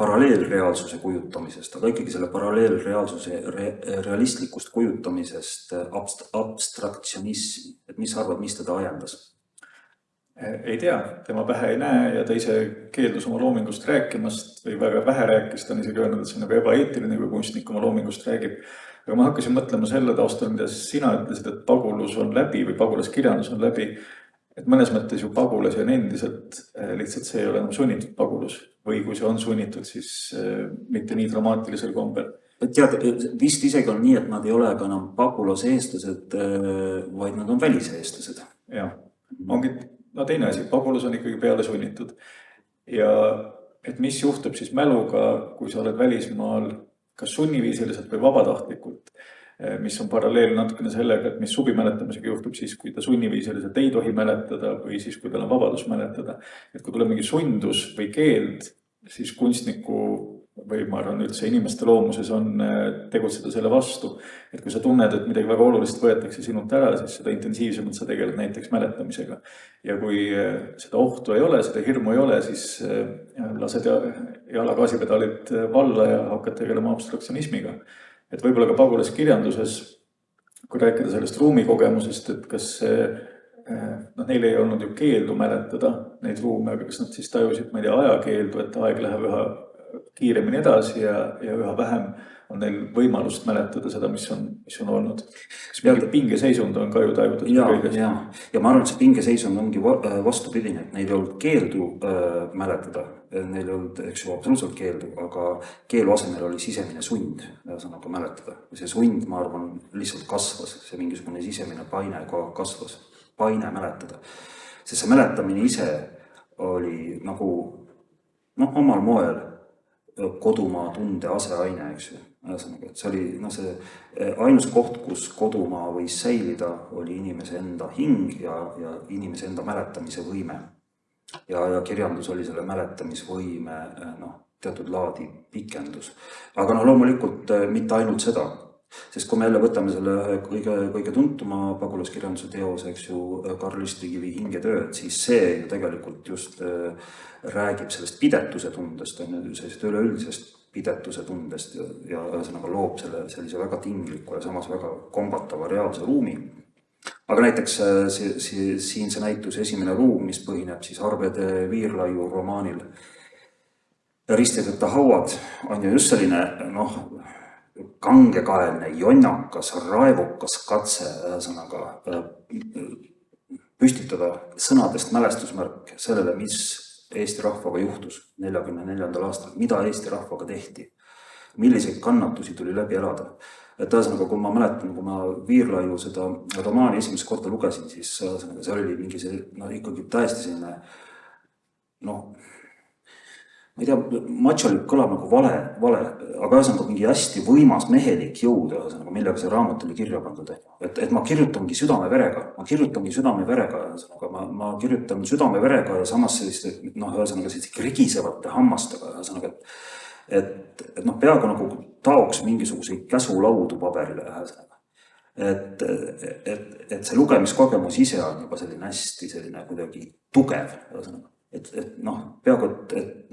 paralleelreaalsuse kujutamisest, aga ikkagi selle paralleelreaalsuse realistlikust kujutamisest abstraktsionismi, et mis arvad, mis teda ajendas? Ei tea, tema pähe ei näe ja ta ise keeldus oma loomingust rääkimast või väga vähe rääkis, ta on isegi öelnud, et see on nagu ebaeetiline, kui kunstnik oma loomingust räägib. Aga ma hakkasin mõtlema selle taustal, mida sina ütlesid, et pagulus on läbi või pagulaskirjandus on läbi. Et mõnes mõttes ju pagulasi on endiselt, lihtsalt see ei ole enam sunnitud pagulus. Või kui see on sunnitud, siis mitte nii dramaatilisel kombel. Tead, vist isegi on nii, et nad ei ole ka enam pagulaseestlased, vaid nad on väliseestlased. Jah, ongi teine asi, pagulus on ikkagi peale sunnitud. Ja et mis juhtub siis mäluga, kui sa oled välismaal kas sunniviisiliselt või vabatahtlikult, mis on paralleel natukene sellega, et mis subi mäletamisega juhtub siis, kui ta sunniviisiliselt ei tohi mäletada või siis, kui tal on vabadus mäletada. Et kui tuleb mingi sundus või keeld, siis kunstniku või ma arvan üldse inimeste loomuses on tegutseda selle vastu. Et kui sa tunned, et midagi väga olulist võetakse sinult ära, siis seda intensiivsemalt sa tegeled näiteks mäletamisega. Ja kui seda ohtu ei ole, seda hirmu ei ole, siis lased jalagaasipedalid valla ja hakkad tegelema abstraktsionismiga. Et võib-olla ka pagulaskirjanduses, kui rääkida sellest ruumikogemusest, et kas neil ei olnud ju keeldu mäletada neid ruume, aga kas nad siis tajusid, ma ei tea, ajakeeldu, et aeg läheb üha kiiremini edasi ja üha vähem on neil võimalust mäletada seda, mis on olnud. Kas mingi pingeseisund on ka ju tajutud? Ja ma arvan, et see pingeseisund ongi vastupidine, et neil ei olnud keeldu mäletada. Neil ei olnud, eks ju, absoluutselt keeldu, aga keelu asemel oli sisemine sund sõnaga mäletada. See sund, ma arvan, lihtsalt kasvas. See mingisugune sisemine paine kasvas. Paine mäletada. Sest see mäletamine ise oli nagu omal moel kodumaa tunde aseaine, eks ju. Et see oli see ainus koht, kus kodumaa võis säilida, oli inimese enda hing ja inimese enda mäletamise võime. Ja kirjandus oli selle mäletamisvõime teatud laadi pikendus. Aga loomulikult mitte ainult seda. Sest kui me jälle võtame selle kõige tuntuma pagulaskirjanduse teose, eks ju, Karl Üstrikivi Hingetööd, siis see ju tegelikult just räägib sellest pidetuse tundest, sellisest üleüldisest pidetuse tundest ja loob sellise väga tingliku ja samas väga kombatava reaalse ruumi. Aga näiteks siin see näitus esimene ruum, mis põhineb siis Arvede Viirlaiu romaanil Ristideta hauad, on ju just selline kangekaelne, jonnakas, raevukas katse püstitada sõnadest mälestusmärk sellele, mis Eesti rahvaga juhtus 1944. aastal, mida Eesti rahvaga tehti, milliseid kannatusi tuli läbi elada. Et kui ma mäletan, kui ma Viirlaiu seda romaani esimest korda lugesin, siis see oli mingi ikkagi täiesti selline, ma ei tea, macholik kõlab nagu vale, aga mingi hästi võimas mehelik jõud, millega see raamat oli kirja pandud. Et ma kirjutangi südameverega, ma kirjutan südameverega ja samas selliste krigisevate hammastega, et peaaegu nagu taoks mingisuguseid käsulaudu paberile. Et see lugemiskogemus ise on juba selline hästi selline kuidagi tugev, et peaaegu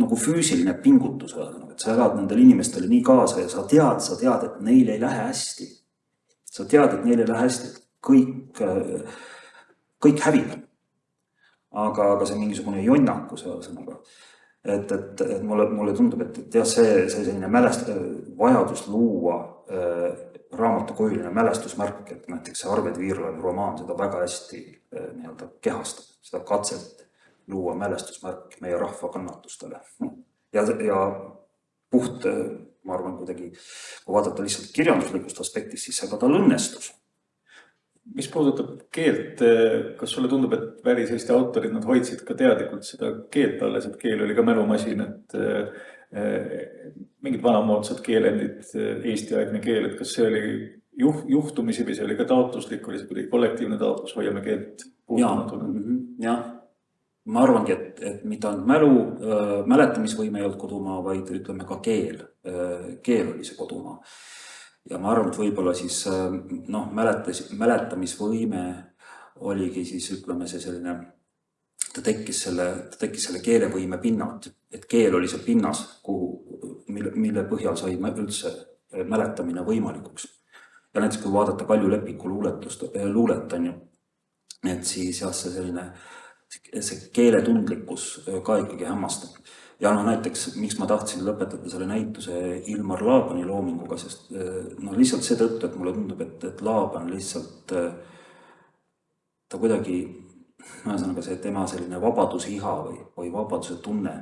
nagu füüsiline pingutus, et sa elad nendel inimestele nii kaasa ja sa tead, et neil ei lähe hästi. Sa tead, et neil ei lähe hästi, et kõik hävib. Aga see mingisugune jonnakus, et mulle tundub, et see selline vajadus luua raamatukujuline mälestusmärk, et näiteks see Arvid Viirlani romaan seda väga hästi nii-öelda kehastab, seda katset luua mälestusmärk meie rahva kannatustele. Ja puht, ma arvan, kuidagi, kui vaadata lihtsalt kirjanduslikust aspektist, siis see ka tal õnnestus. Mis puudutab keelt, kas sulle tundub, et väliseesti autorid, nad hoidsid ka teadlikult seda keelt alles, et keel oli ka mälumasin, et mingid vanamoodsad keelendid, Eesti-aegne keel, et kas see oli juhtumisi või see oli ka taotluslik, oli see kuidagi kollektiivne taotlus, hoiame keelt puutumatuna? Jah, ma arvangi, et mitte ainult mäletamisvõime ei olnud kodumaa, vaid ütleme ka keel oli see kodumaa. Ja ma arvan, et võib-olla siis mäletamisvõime oligi siis, ütleme, see selline, ta tekkis selle keelevõime pinnalt, et keel oli see pinnas, mille põhjal sai üldse mäletamine võimalikuks. Ja näiteks, kui vaadata Kalju Lepiku luulet, on ju, et siis jah, see keeletundlikkus ka ikkagi hämmastab. Ja näiteks, miks ma tahtsin lõpetada selle näituse Ilmar Laabani loominguga, sest lihtsalt see tõttu, et mulle tundub, et Laaban lihtsalt ta kuidagi, see tema selline vabaduse-iha või vabaduse tunne,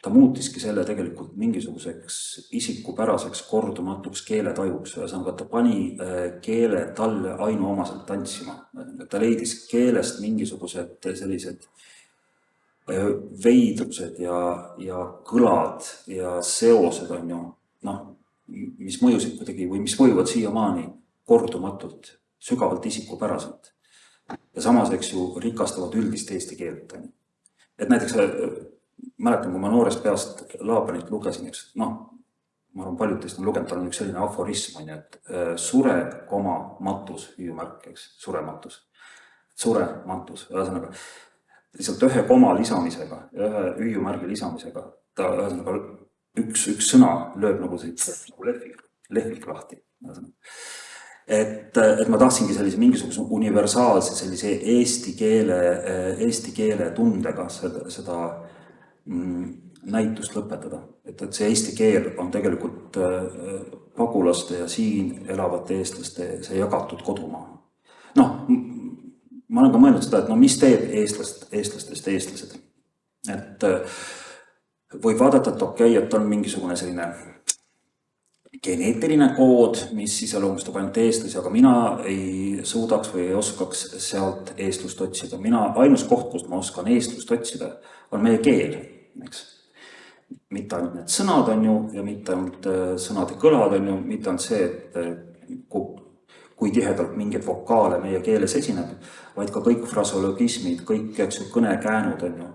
ta muutiski selle tegelikult mingisuguseks isikupäraseks kordumatuks keeletajuks. Ta pani keele talle ainuomaselt tantsima. Ta leidis keelest mingisugused sellised veidrused ja kõlad ja seosed on ju, mis mõjusid kuidagi või mis mõjuvad siiamaani kordumatult, sügavalt isikupäraselt. Ja samas, eks ju, rikastavad üldist eesti keelt. Et näiteks mäletan, kui ma noorest peast Laabanit lugesin, eks, ma arvan, paljud teist on lugenud, tal on üks selline aforism, et sure, matus, hüüumärk, eks, surematus, ühesõnaga, lihtsalt ühe koma lisamisega, ühe hüüumärgi lisamisega, ta üks sõna lööb nagu lehvik lahti. Et ma tahtsingi sellise mingisuguse universaalse sellise eesti keele tundega seda näitust lõpetada. Et see eesti keel on tegelikult pagulaste ja siin elavate eestlaste see jagatud kodumaa. Ma olen ka mõelnud seda, et mis teeb eestlastest eestlased. Et võib vaadata, et okei, et on mingisugune selline geneetiline kood, mis iseloomustab ainult eestlasi, aga mina ei suudaks või ei oskaks sealt eestlust otsida. Ainus koht, kust ma oskan eestlust otsida, on meie keel, eks. Mitte ainult need sõnad on ju, ja mitte ainult sõnade kõlad on ju, mitte ainult see, et kui tihedalt mingeid vokaale meie keeles esineb, vaid ka kõik fraseologismid, kõik kõnekäänud on ju.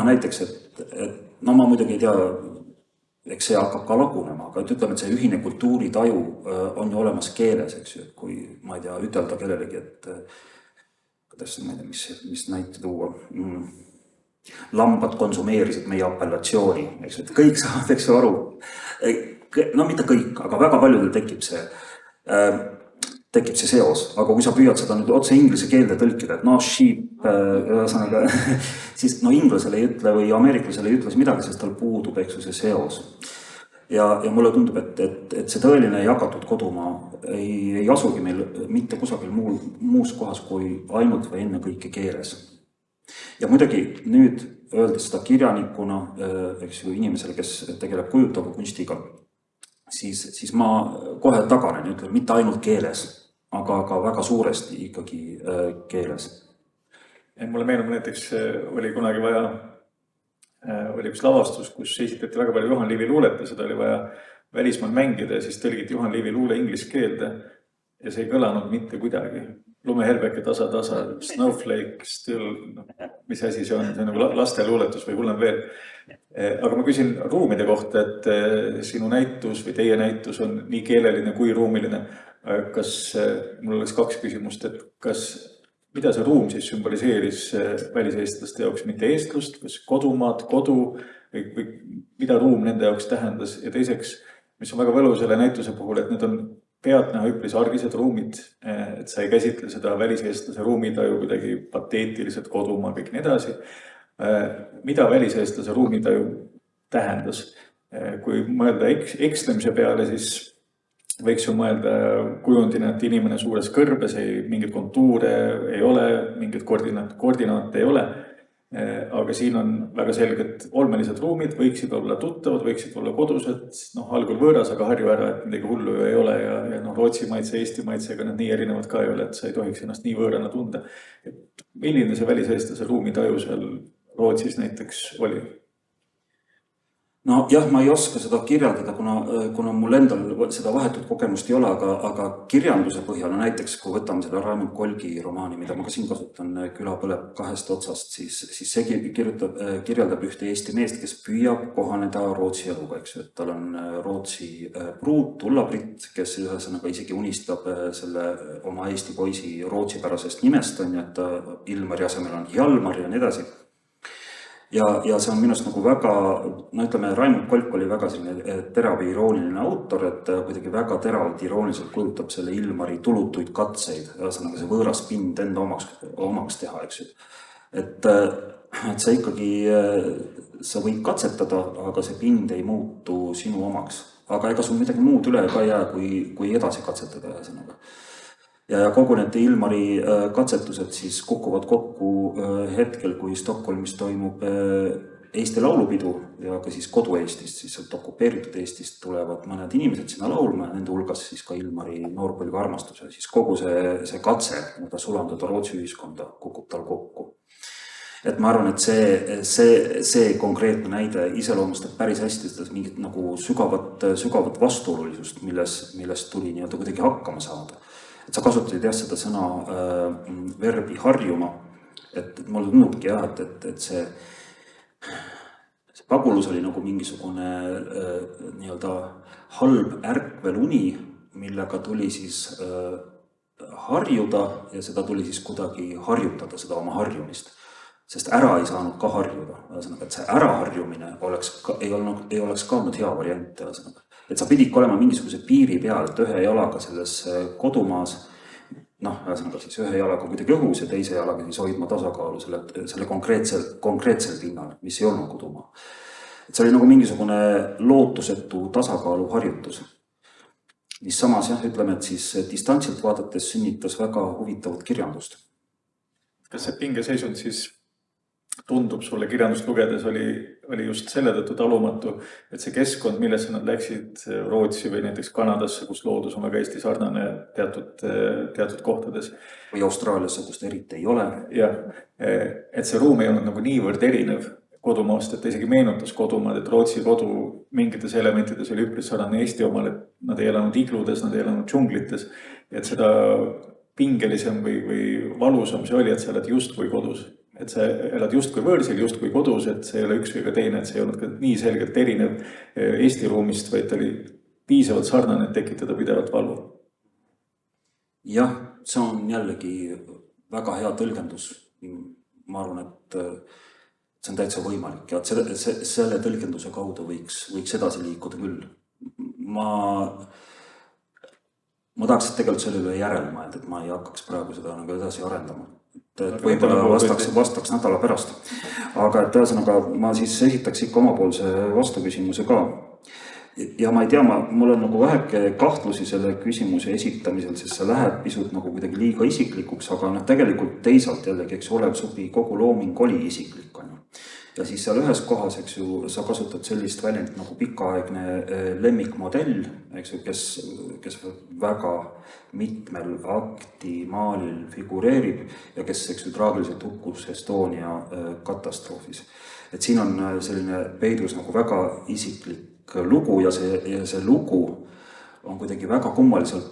Näiteks, et ma muidugi ei tea, eks see hakkab ka lagunema, aga ütleme, et see ühine kultuuritaju on ju olemas keeles, eks ju, et kui, ma ei tea, ütelda kellelegi, et kuidas, ma ei tea, mis näite tuua, lambad konsumeerisid meie apellatsiooni, eks ju, et kõik saavad, eks ju, aru, mitte kõik, aga väga paljudel tekib see seos, aga kui sa püüad seda nüüd otse inglise keelde tõlkida, et sheep, ühesõnaga, siis inglasele ei ütle või ameeriklasele ei ütle midagi, sest tal puudub, eks ju, see seos. Ja mulle tundub, et see tõeline jagatud kodumaa ei asugi meil mitte kusagil muus kohas kui ainult või enne kõike keeles. Ja muidugi nüüd öeldes seda kirjanikuna, eks ju, inimesele, kes tegeleb kujutava kunstiga, siis ma kohe taganen, ütlen, mitte ainult keeles, aga väga suuresti ikkagi keeles. Mulle meenub näiteks, oli kunagi vaja, oli üks lavastus, kus esitati väga palju Juhan Liivi luulet ja seda oli vaja välismaal mängida ja siis tõlgiti Juhan Liivi luule inglise keelde ja see ei kõlanud mitte kuidagi. Lumehelbeke tasa, snowflake, still, mis asi see on nagu laste luuletus või hullem veel. Aga ma küsin ruumide kohta, et sinu näitus või teie näitus on nii keeleline kui ruumiline. Kas mul oleks kaks küsimust, et mida see ruum siis sümboliseeris väliseestlaste jaoks, mitte eestlust, kas kodumaad, kodu või mida ruum nende jaoks tähendas ja teiseks, mis on väga võlu selle näituse puhul, et need on pealtnäha üpris argised ruumid, et sa ei käsitle seda väliseestlase ruumitaju kuidagi pateetiliselt kodumaa, kõik nii edasi. Mida väliseestlase ruumitaju tähendas? Kui mõelda ekslemise peale, siis võiks ju mõelda kujundina, et inimene suures kõrbes, mingeid kontuure ei ole, mingeid koordinaate ei ole. Aga siin on väga selged olmelised ruumid, võiksid olla tuttavad, võiksid olla kodused, algul võõras, aga harju ära, et midagi hullu ju ei ole ja Rootsi maitse, Eesti maitsega nad nii erinevad ka ei ole, et sa ei tohiks ennast nii võõrana tunda. Milline see väliseestlase ruumitaju seal Rootsis näiteks oli? No jah, ma ei oska seda kirjeldada, kuna mul endal seda vahetut kogemust ei ole, aga kirjanduse põhjal, näiteks kui võtame seda Raimond Kolgi romaani, mida ma ka siin kasutan, Küla põleb kahest otsast, siis see kirjeldab ühte Eesti meest, kes püüab kohaneda Rootsi eluga, eks ju, et tal on Rootsi pruut, Ulla-Britt, kes ühesõnaga isegi unistab selle oma Eesti poisi rootsipärasest nimest, on ju, et Ilmari asemel on Hjalmar ja nii edasi. Ja see on minust nagu väga, ütleme, Raimond Kolk oli väga selline terav irooniline autor, et kuidagi väga teravalt irooniliselt kujutab selle Ilmari tulutuid katseid, ühesõnaga see võõras pind enda omaks teha, eks ju. Et sa ikkagi, sa võid katsetada, aga see pind ei muutu sinu omaks. Aga ega sul midagi muud üle ka jää, kui edasi katsetada, ühesõnaga. Ja kogu need Ilmari katsetused siis kukuvad kokku hetkel, kui Stockholmis toimub Eesti laulupidu ja ka siis kodu-Eestist, siis sealt okupeeritud Eestist tulevad mõned inimesed sinna laulma ja nende hulgas siis ka Ilmari noorpõlve armastus ja siis kogu see katse, mida sulanduda Rootsi ühiskonda, kukub tal kokku. Et ma arvan, et see konkreetne näide iseloomustab päris hästi seda mingit nagu sügavat vastuolulisust, millest tuli nii-öelda kuidagi hakkama saada. Et sa kasutasid jah seda sõna verbi harjuma, et mulle tundubki jah, et see pagulus oli nagu mingisugune nii-öelda halb ärkvel uni, millega tuli siis harjuda ja seda tuli siis kuidagi harjutada, seda oma harjumist. Sest ära ei saanud ka harjuda, et see äraharjumine ei oleks ka olnud hea variant. Et sa pidid olema mingisuguse piiri peal, et ühe jalaga selles kodumaas, siis ühe jalaga kuidagi õhus ja teise jalaga siis hoidma tasakaalu selle konkreetsel pinnal, mis ei olnud kodumaa. Et see oli nagu mingisugune lootusetu tasakaalu harjutus. Mis samas ütleme, et siis distantsilt vaadates sünnitas väga huvitavat kirjandust. Kas see pingeseisund siis tundub sulle kirjandust lugedes oli just selle tõttu talumatu, et see keskkond, millesse nad läksid Rootsi või näiteks Kanadasse, kus loodus on väga Eesti sarnane teatud kohtades. Või Austraaliasse, kust eriti ei ole. Jah, et see ruum ei olnud nagu niivõrd erinev kodumaast, et ta isegi meenutas kodumaad, et Rootsi kodu mingites elementides oli üpris sarnane Eesti omal, et nad ei elanud igludes, nad ei elanud džunglites, et seda pingelisem või valusam see oli, et sa oled just kui kodus. Et sa elad just kui võõrsil, just kui kodus, et see ei ole üks või ka teine, et see ei olnud ka nii selgelt erinev Eesti ruumist, vaid ta oli piisavalt sarnane, et tekitada pidevalt valu. Jah, see on jällegi väga hea tõlgendus. Ma arvan, et see on täitsa võimalik ja selle tõlgenduse kaudu võiks edasi liikuda küll. Ma tahaks tegelikult selle üle järele mõelda, et ma ei hakkaks praegu seda nagu edasi arendama. Et võib-olla vastaks nädala pärast. Aga et ühesõnaga ma siis esitaks ikka omapoolse vastuküsimuse ka. Ja ma ei tea, mul on nagu väheke kahtlusi selle küsimuse esitamisel, sest see läheb pisut nagu kuidagi liiga isiklikuks, aga tegelikult teisalt jällegi, eks Olev Supi kogu looming oli isiklik. Ja siis seal ühes kohas, eks ju, sa kasutad sellist väljendit nagu pikaaegne lemmikmodell, eks ju, kes väga mitmel aktimaalil figureerib ja kes, eks ju, traagiliselt hukkus Estonia katastroofis. Et siin on selline peidus nagu väga isiklik lugu ja see lugu on kuidagi väga kummalisel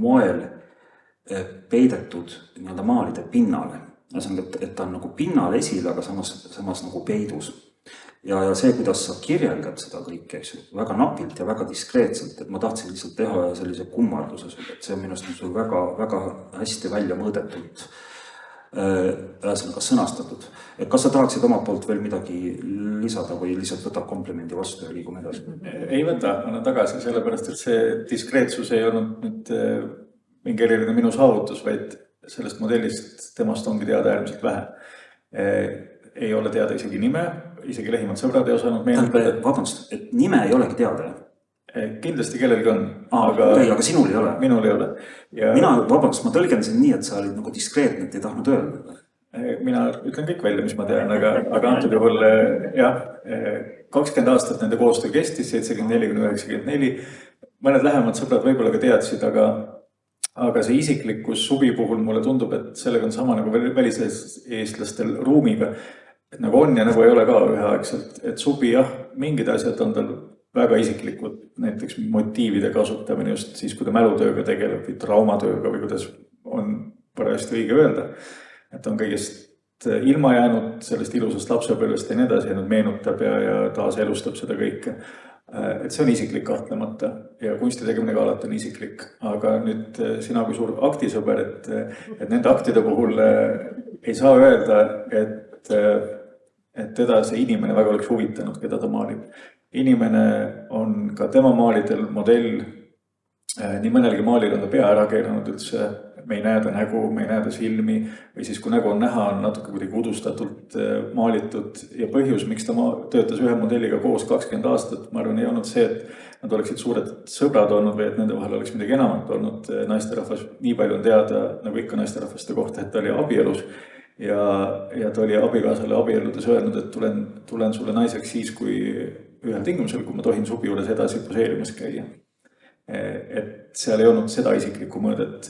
moel peidetud nii-öelda maalide pinnale. Et ta on nagu pinnal esil, aga samas nagu peidus. Ja see, kuidas sa kirjeldad seda kõike, eks ju, väga napilt ja väga diskreetselt, et ma tahtsin lihtsalt teha sellise kummarduse, et see on minust väga, väga hästi välja mõõdetult sõnastatud. Et kas sa tahaksid oma poolt veel midagi lisada või lihtsalt võtab komplimendi vastu ja liigume edasi? Ei võta, anna tagasi, sellepärast, et see diskreetsus ei olnud nüüd mingi eriline minu saavutus, vaid sellest modellist temast ongi teada äärmiselt vähe. Ei ole teada isegi nime, isegi lehimad sõbrad ei osanud meenutada. Vabandust, et nime ei olegi teada. Kindlasti kellelgi on, aga sinul ei ole? Minul ei ole. Ja vabandust, ma tõlgendasin nii, et sa olid nagu diskreetne, et ei tahtnud öelda. Mina ütlen kõik välja, mis ma tean, aga antud juhul jah, 20 aastat nende koostöö kestis, 74–94. Mõned lähemad sõbrad võib-olla ka teadsid, aga see isiklikkus Subi puhul mulle tundub, et sellega on sama nagu väliseestlastel ruumiga. Et nagu on ja nagu ei ole ka üheaegselt. Et Subi jah, mingid asjad on tal väga isiklikud, näiteks motiivide kasutamine just siis, kui ta mälutööga tegeleb või traumatööga või kuidas on parajasti õige öelda. Et on kõigest ilma jäänud sellest ilusast lapsepõlvest ja nii edasi ja nüüd meenutab ja taas elustab seda kõike. Et see on isiklik kahtlemata ja kunsti tegemine ka alati on isiklik. Aga nüüd sina kui suur aktisõber, et nende aktide puhul ei saa öelda, et teda see inimene väga oleks huvitanud, keda ta maalib. Inimene on ka tema maalidel modell, nii mõnelgi maalil on ta pea ära keeranud üldse, me ei näe ta nägu, me ei näe ta silmi või siis kui nägu on näha, on natuke kuidagi udustatult maalitud ja põhjus, miks ta töötas ühe modelliga koos 20 aastat, ma arvan, ei olnud see, et nad oleksid suured sõbrad olnud või et nende vahel oleks midagi enamat olnud. Naisterahvas nii palju on teada, nagu ikka naisterahvaste kohta, et ta oli abielus ja ta oli abikaasale abielludes öelnud, et tulen sulle naiseks siis, kui ühel tingimusel, kui ma tohin Subi juures edasi poseerimas käia. Et seal ei olnud seda isiklikku mõõdet.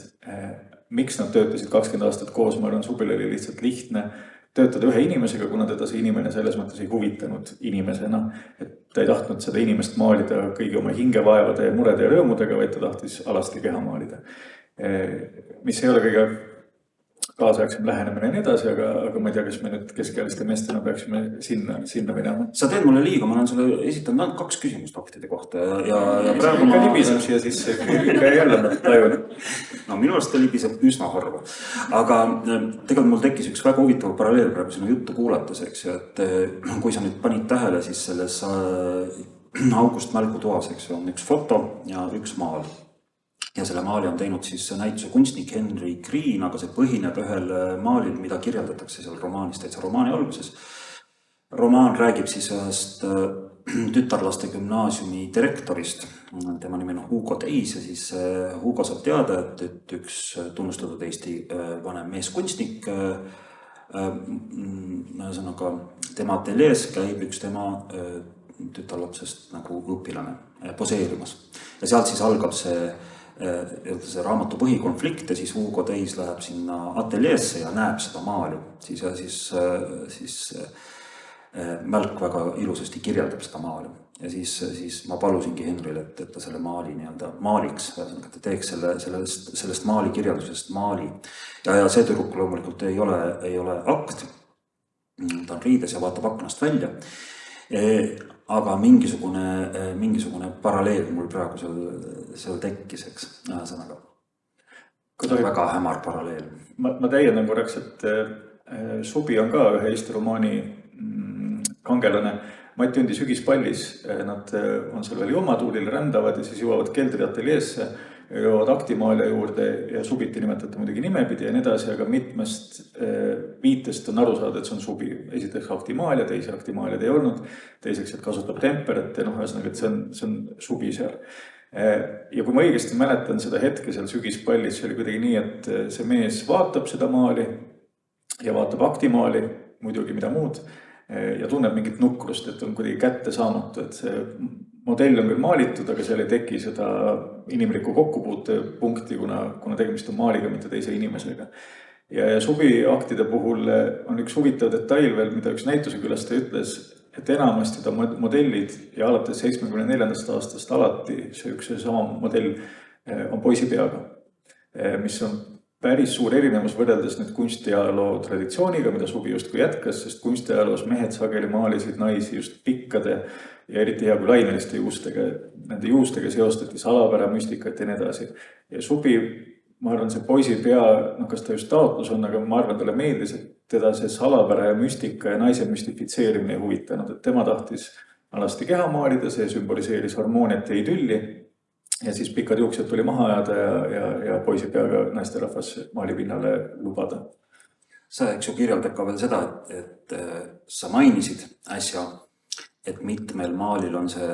Miks nad töötasid 20 aastat koos, ma arvan, Subil oli lihtsalt lihtne töötada ühe inimesega, kuna teda see inimene selles mõttes ei huvitanud inimesena. Et ta ei tahtnud seda inimest maalida kõigi oma hingevaevade ja murede ja rõõmudega, vaid ta tahtis alasti keha maalida. Mis ei ole kõige kaasaegsem lähenemine ja nii edasi, aga ma ei tea, kas me nüüd keskealiste meestena peaksime sinna minema. Sa teed mulle liiga, ma olen sulle esitanud ainult 2 küsimust aktide kohta ja praegu ma libiseb siia sisse, ikka jälle tajun. No minu arust ta libiseb üsna harva. Aga tegelikult mul tekkis üks väga huvitav paralleel praegu sinu juttu kuulates, eks ju, et kui sa nüüd panid tähele, siis selles August mälgutoas, eks ju, on üks foto ja üks maal. Ja selle maali on teinud siis näituse kunstnik Henry Green, aga see põhineb ühel maalil, mida kirjeldatakse seal romaanis, täitsa romaani alguses. Romaan räägib siis ühest tütarlaste gümnaasiumi direktorist, tema nimi on Hugo Teis ja siis Hugo saab teada, et üks tunnustatud Eesti vanem meeskunstnik, ühesõnaga tema ateljees käib üks tema tütarlapsest nagu õpilane poseerimas. Ja sealt siis algab see raamatu põhikonflikt ja siis Hugo Teis läheb sinna ateljeesse ja näeb seda maali. Siis Mälk väga ilusasti kirjeldab seda maali. Ja siis ma palusingi Henrile, et ta selle maali maaliks, et ta teeks sellest maali kirjeldusest maali. Ja see tüdruk loomulikult ei ole akt. Ta on riides ja vaatab aknast välja. Aga mingisugune paralleel mul praegu seal tekkis, eks, sõnaga. Väga hämar paralleel. Ma täiendan korraks, et Subi on ka ühe Eesti romaani kangelane. Mati Undi Sügispallis, nad on seal veel joomatuulil, rändavad ja siis jõuavad keldri ateljeesse, jõuavad aktimaalia juurde ja Subiti nimetate muidugi nimepidi ja nii edasi, aga mitmest viitest on aru saada, et see on Subi. Esiteks aktimaalia, teise aktimaaliad ei olnud, teiseks, et kasutab temperat ja ühesõnaga, et see on Subi seal. Ja kui ma õigesti mäletan seda hetke seal Sügispallis, see oli kuidagi nii, et see mees vaatab seda maali ja vaatab aktimaali, muidugi mida muud, ja tunneb mingit nukrust, et on kuidagi kätte saamatu, et see modell on küll maalitud, aga seal ei teki seda inimlikku kokkupuute punkti, kuna tegemist on maaliga, mitte teise inimesega. Ja Subi aktide puhul on üks huvitav detail veel, mida üks näituse külastaja ütles, et enamasti ta modellid ja alates 74. aastast alati see üks ja sama modell on poisipeaga, mis on päris suur erinevus võrreldes nüüd kunstiajaloo traditsiooniga, mida Subi justkui jätkas, sest kunstiajaloos mehed sageli maalisid naisi just pikkade ja eriti hea kui laineliste juustega. Nende juustega seostati salapära, müstikat ja nii edasi. Ja Subi, ma arvan, see poisi pea, kas ta just taotlus on, aga ma arvan, talle meeldis, et teda see salapära ja müstika ja naise müstifitseerimine ei huvitanud, et tema tahtis alasti keha maalida, see sümboliseeris harmooniat ja idülli. Ja siis pikad juuksed tuli maha ajada ja poisi peaga naisterahvas maalipinnale lubada. Sa eks ju kirjeldab ka veel seda, et sa mainisid äsja, et mitmel maalil on see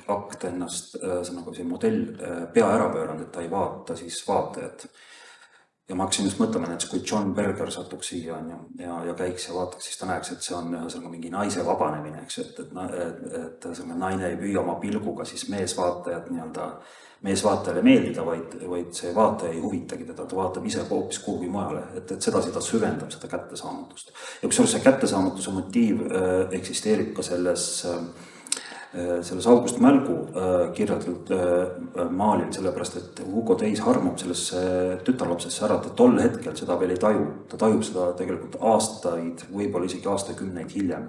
akt ennast, see nagu see modell pea ära pööranud, et ta ei vaata siis vaatajat. Ja ma hakkasin just mõtlema, et kui John Berger satuks siia ja käiks ja vaataks, siis ta näeks, et see on mingi naise vabanemine, eks, et naine ei püüa oma pilguga siis meesvaatajale meeldida, vaid see vaataja ei huvitagi teda, ta vaatab ise hoopis kuhugi mujale, et sedasi ta süvendab seda kättesaamatust. Ja kusjuures see kättesaamatuse motiiv eksisteerib ka selles August Mälgu kirjeldatud maalil, sellepärast, et Hugo Teis harmub sellesse tütarlapsesse ära, et tol hetkel seda veel ei taju. Ta tajub seda tegelikult aastaid, võib-olla isegi aastakümneid hiljem.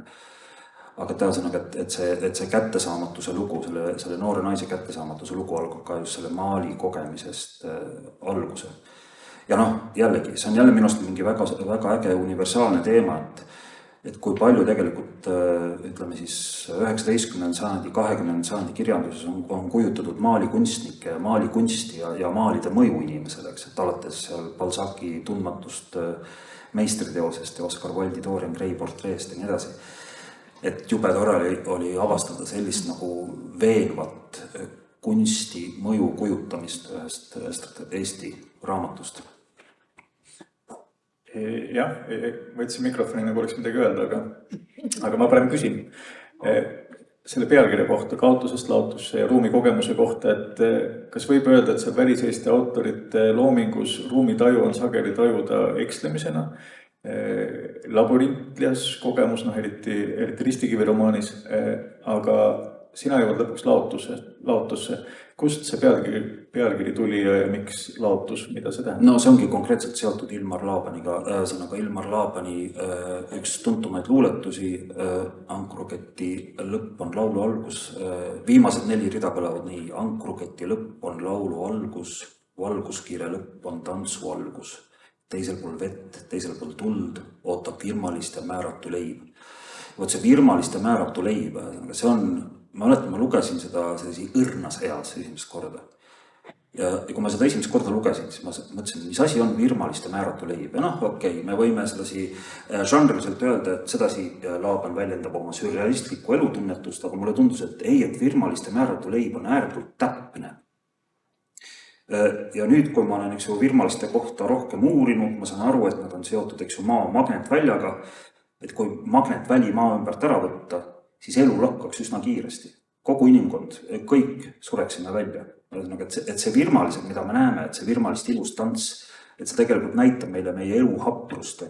Aga tähendab, et see kättesaamatuse lugu, selle noore naise kättesaamatuse lugu algab ka just selle maali kogemisest alguse. Ja jällegi, see on jälle minust mingi väga, väga äge universaalne teema, et kui palju tegelikult, ütleme siis 19. sajandi, 20. sajandi kirjanduses on kujutatud maalikunstnikke ja maalikunsti ja maalide mõju inimesele, et alates Balzaci tundmatust meistriteosest ja Oscar Wilde'i Dorian Gray portreest ja nii edasi. Et jube tore oli avastada sellist nagu veenvat kunsti mõju kujutamist ühest Eesti raamatust. Jah, võtsin mikrofoni, nagu oleks midagi öelda, aga ma parem küsin selle pealkirja kohta, kaotusest laotusse ja ruumikogemuse kohta, et kas võib öelda, et see väliseesti autorite loomingus ruumitaju on sageli tajuda ekslemisena, labürintlias kogemus, eriti Ristikivi romaanis, aga sina jõuad lõpuks laotusse. Kust see pealkiri tuli ja miks laotus, mida see tähendab? No see ongi konkreetselt seotud Ilmar Laabaniga. Sõnaga Ilmar Laabani üks tuntumaid luuletusi, Ankruketi lõpp on laulu algus. Viimased 4 rida kõlavad nii. Ankruketi lõpp on laulu algus, valguskiire lõpp on tantsu algus. Teisel pool vett, teisel pool tuld, ootab virmalist ja määratu leib. Võt see virmalist ja määratu leib, see on, ma lugesin seda õrnas eas esimest korda. Ja kui ma seda esimest korda lugesin, siis ma mõtlesin, mis asi on virmalist ja määratu leib. Ja okei, me võime sedasi žanriliselt öelda, et sedasi Laaban väljendab oma sürrealistlikku elutunnetust, aga mulle tundus, et et virmalist ja määratu leib on ääretult täpne. Ja nüüd, kui ma olen virmaliste kohta rohkem uurinud, ma saan aru, et nad on seotud maa magnetväljaga, et kui magnetväli maa ümbert ära võtta, siis elu lakkaks üsna kiiresti. Kogu inimkond, kõik sureksime välja. Et see virmalised, mida me näeme, et see virmalist ilus tants, et see tegelikult näitab meile meie elu haprust.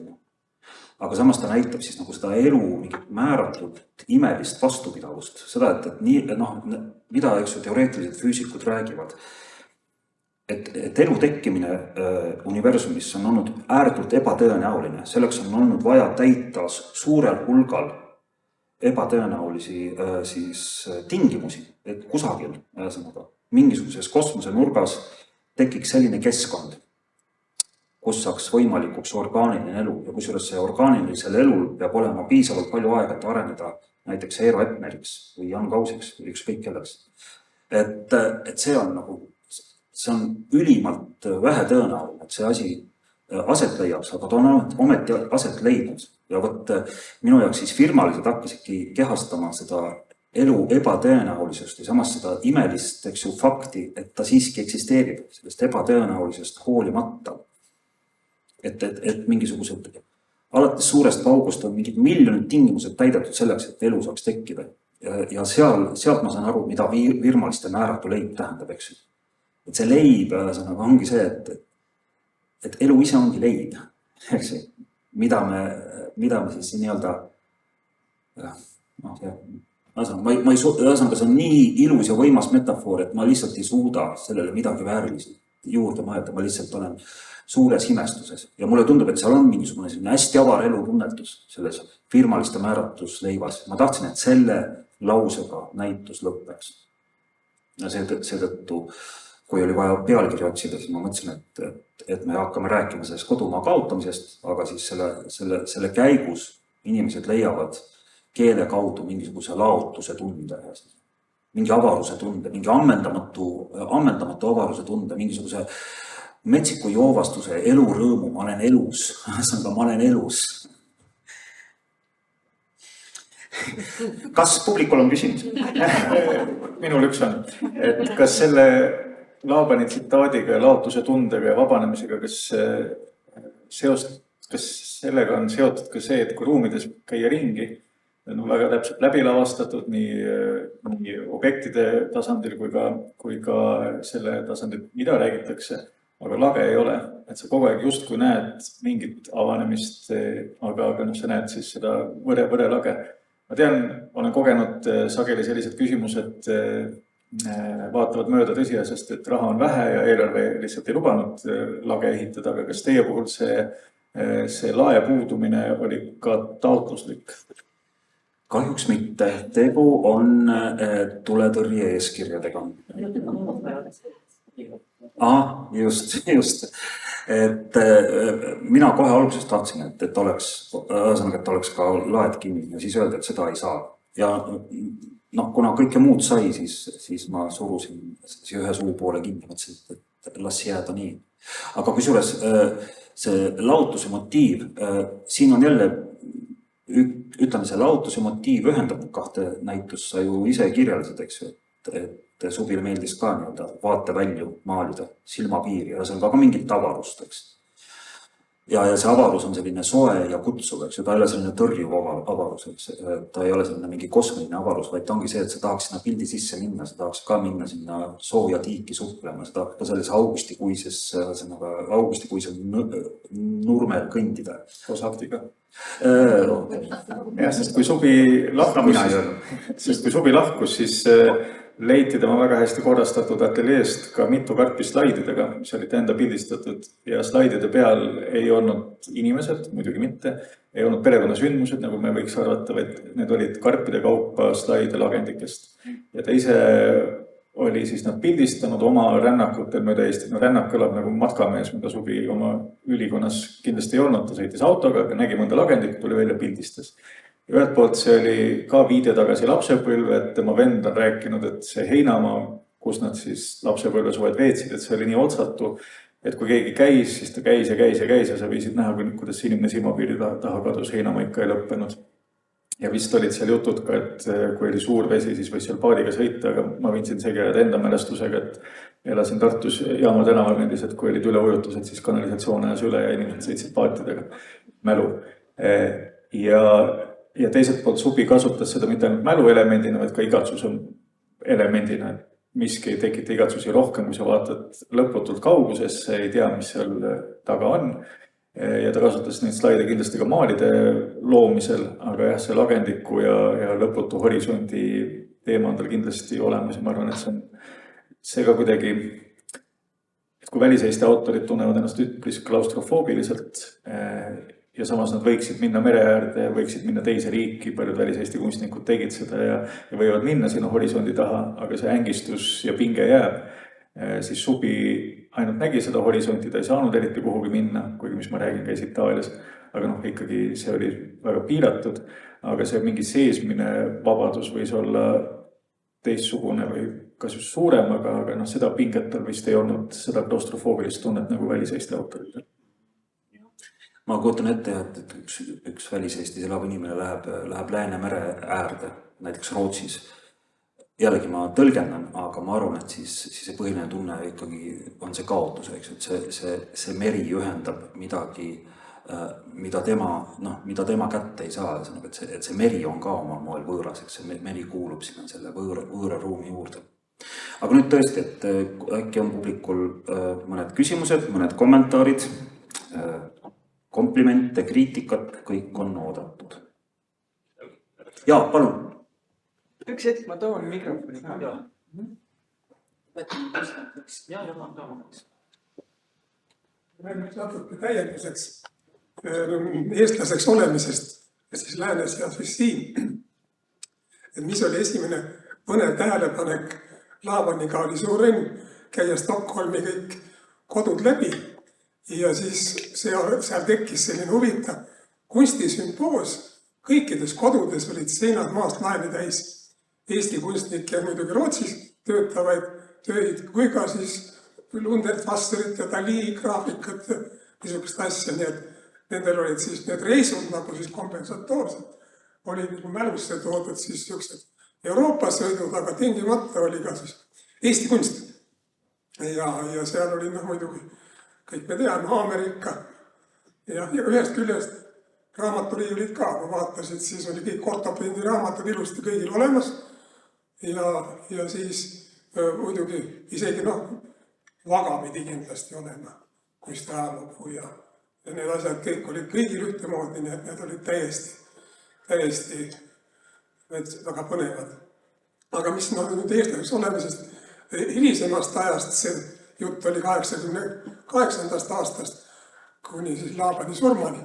Aga samas ta näitab siis nagu seda elu mingit määratud imelist vastupidavust. Seda, et mida teoreetilised füüsikud räägivad, et elu tekkimine universumis on olnud ääretult ebatõenäoline. Selleks on olnud vaja täita suurel hulgal ebatõenäolisi tingimusi, et kusagil mingisuguses kosmose nurgas tekiks selline keskkond, kus saaks võimalikuks orgaaniline elu. Ja kusjuures see orgaanilisel elul peab olema piisavalt palju aega, et areneda näiteks Eero Epneriks või Jan Kausiks või ükskõik kelleks. Et see on ülimalt vähe tõenäoline, et see asi aset leiab, aga ta on ometi aset leidnud. Ja minu jaoks siis firmalised hakkasidki kehastama seda elu ebatõenäolisust ja samas seda imelist fakti, et ta siiski eksisteerib, sellest ebatõenäolisest hoolimata. Et mingisugused, alates suurest paugust on mingid miljonid tingimused täidetud selleks, et elu saaks tekkida. Ja sealt ma saan aru, mida virmaliste määratu leib tähendab, eks. Et see leib ongi see, et elu ise ongi leib, eks. Mida me siis nii-öelda, see on nii ilus ja võimas metafoor, et ma lihtsalt ei suuda sellele midagi vääriliselt juurde mõelda, ma lihtsalt olen suures imestuses. Ja mulle tundub, et seal on mingisugune hästi avar elutunnetus selles firmaliste määratus leivas. Ma tahtsin, et selle lausega näitus lõppeks. Ja seetõttu, kui oli vaja pealkirja otsida, siis ma mõtlesin, et me hakkame rääkima sellest kodumaa kaotamisest, aga siis selle käigus inimesed leiavad keele kaudu mingisuguse laotuse tunde, mingi avaruse tunde, mingi ammendamatu avaruse tunde, mingisuguse metsiku joovastuse, elurõõmu, ma olen elus. Kas publikul on küsimus? Minul üks on, et kas selle Laabani tsitaadiga ja laotuse tundega ja vabanemisega, kas sellega on seotud ka see, et kui ruumides käia ringi, on väga täpselt läbi lavastatud nii objektide tasandil kui ka selle tasandil, mida räägitakse, aga lage ei ole. Et sa kogu aeg just kui näed mingit avanemist, aga sa näed siis seda võre lage. Ma tean, olen kogenud sageli sellised küsimused, vaatavad mööda tõsiasest, et raha on vähe ja eelarve lihtsalt ei lubanud lage ehitada, aga kas teie puhul see lae puudumine oli ka taotluslik? Kahjuks mitte. Tegu on tuletõrje eeskirjadega. Just. Et mina kohe alguses tahtsin, et oleks ka laed kinni ja siis öelda, et seda ei saa. Ja kuna kõike muud sai, siis ma surusin ühe suu poole kinni, mõtlesin, et las jääda nii. Aga kusjuures see laotuse motiiv, siin on jälle, ütleme, see laotuse motiiv ühendab kahte näitust, sa ju ise kirjeldasid, eks ju, et Subile meeldis ka vaatevälju maalida, silmapiiri ja see on ka mingit avarust, eks. Ja see avarus on selline soe ja kutsuv, eks ju, ta ei ole selline tõrjuv avarus, eks. Ta ei ole selline mingi kosmiline avarus, vaid ta ongi see, et sa tahaks sinna pildi sisse minna, sa tahaks ka minna sinna sooja tiiki suhtlema, sa tahaks ka selles augustikuisel nurmel kõndida. Koos aktiga. Ja, sest kui Subi lahkus, siis leiti tema väga hästi korrastatud ateljeest ka mitu karpi slaididega, mis olid enda pildistatud ja slaidide peal ei olnud inimesed, muidugi mitte, ei olnud perekonnasündmused, nagu me võiks arvata, vaid need olid karpide kaupa slaide lagendikest. Ja ta ise oli siis nad pildistanud oma rännakutel mööda Eesti. No rännak kõlab nagu matkamees, mida Subi oma ülikonnas kindlasti ei olnud. Ta sõitis autoga, aga nägi mõnda lagendit, tuli välja pildistas. Ühelt poolt see oli ka viide tagasi lapsepõlve, et tema vend on rääkinud, et see heinamaa, kus nad siis lapsepõlve suhed veetsid, et see oli nii otsatu, et kui keegi käis, siis ta käis ja sa võisid näha, kuidas inimene silmapiiri taha kadus, heinamaa ikka ei lõppenud. Ja vist olid seal jutud ka, et kui oli suur vesi, siis võis seal paadiga sõita, aga ma võin siin segi ajada enda mälestusega, et elasin Tartus Jaama tänaval nendis, et kui olid üleujutused, siis kanalisatsioon ajas üle ja inimesed sõitsid paatidega mälu. Ja teiselt poolt Subi kasutas seda mitte ainult mäluelemendina, vaid ka igatsuse elemendina. Miski ei tekita igatsusi rohkem, kui sa vaatad lõputult kaugusesse, ei tea, mis seal taga on. Ja ta kasutas neid slaide kindlasti ka maalide loomisel, aga jah, see lagendiku ja lõputu horisondi teema on tal kindlasti olemas ja ma arvan, et see ka kuidagi, et kui väliseesti autorid tunnevad ennast üpris klaustrofoobiliselt ja samas nad võiksid minna mere äärde, võiksid minna teise riiki, paljud väliseesti kunstnikud tegid seda ja võivad minna sinna horisondi taha, aga see ängistus ja pinge jääb, siis Subi ainult nägi seda horisonti, ta ei saanud eriti kuhugi minna, kuigi mis ma räägin, käis Itaalias, aga ikkagi see oli väga piiratud, aga see mingi seesmine vabadus võis olla teistsugune või kas just suurem, aga seda pinget tal vist ei olnud seda klaustrofoobilist tunnet nagu väliseesti autoritel. Ma kujutan ette, et üks väliseestis elav inimene läheb Läänemere äärde, näiteks Rootsis. Jällegi ma tõlgendan, aga ma arvan, et siis see põhiline tunne ikkagi on see kaotus, et see meri ühendab midagi, mida tema kätte ei saa, et see meri on ka oma moel võõras, see meri kuulub sinna selle võõra ruumi juurde. Aga nüüd tõesti, et äkki on publikul mõned küsimused, mõned kommentaarid, komplimente, kriitikat, kõik on oodatud. Jaa, palun. Üks hetk, ma toon mikrofoni ka. Natuke täienduseks eestlaseks olemisest ja siis läänes ja siis siin. Et mis oli esimene põnev tähelepanek Laabaniga oli suur õnn käia Stockholmi kõik kodud läbi ja siis seal tekkis selline huvitav kunstisümpoos. Kõikides kodudes olid seinad maast laeni täis Eesti kunstnikke ja muidugi Rootsis töötavaid töid, kui ka siis Lundert Wasserit ja Dali graafikat ja niisugust asja, nii et nendel olid siis need reisud nagu siis kompensatoorsed. olid nagu mälusse toodud siis niisugused Euroopa sõidud, aga tingimata oli ka siis Eesti kunst. Ja seal oli muidugi, kõik me teame, Ameerika ja ühest küljest raamaturiiulid ka, kui vaatasid, siis oli kõik ortopeedi raamatud ilusti kõigil olemas ja siis muidugi isegi vaga pidi kindlasti olema, kunsti ajalugu ja need asjad kõik olid kõigil ühtemoodi, nii et need olid täiesti väga põnevad. Aga mis nüüd eestlaseks olemisest hilisemast ajast, see jutt oli 88. aastast kuni siis Laabani surmani,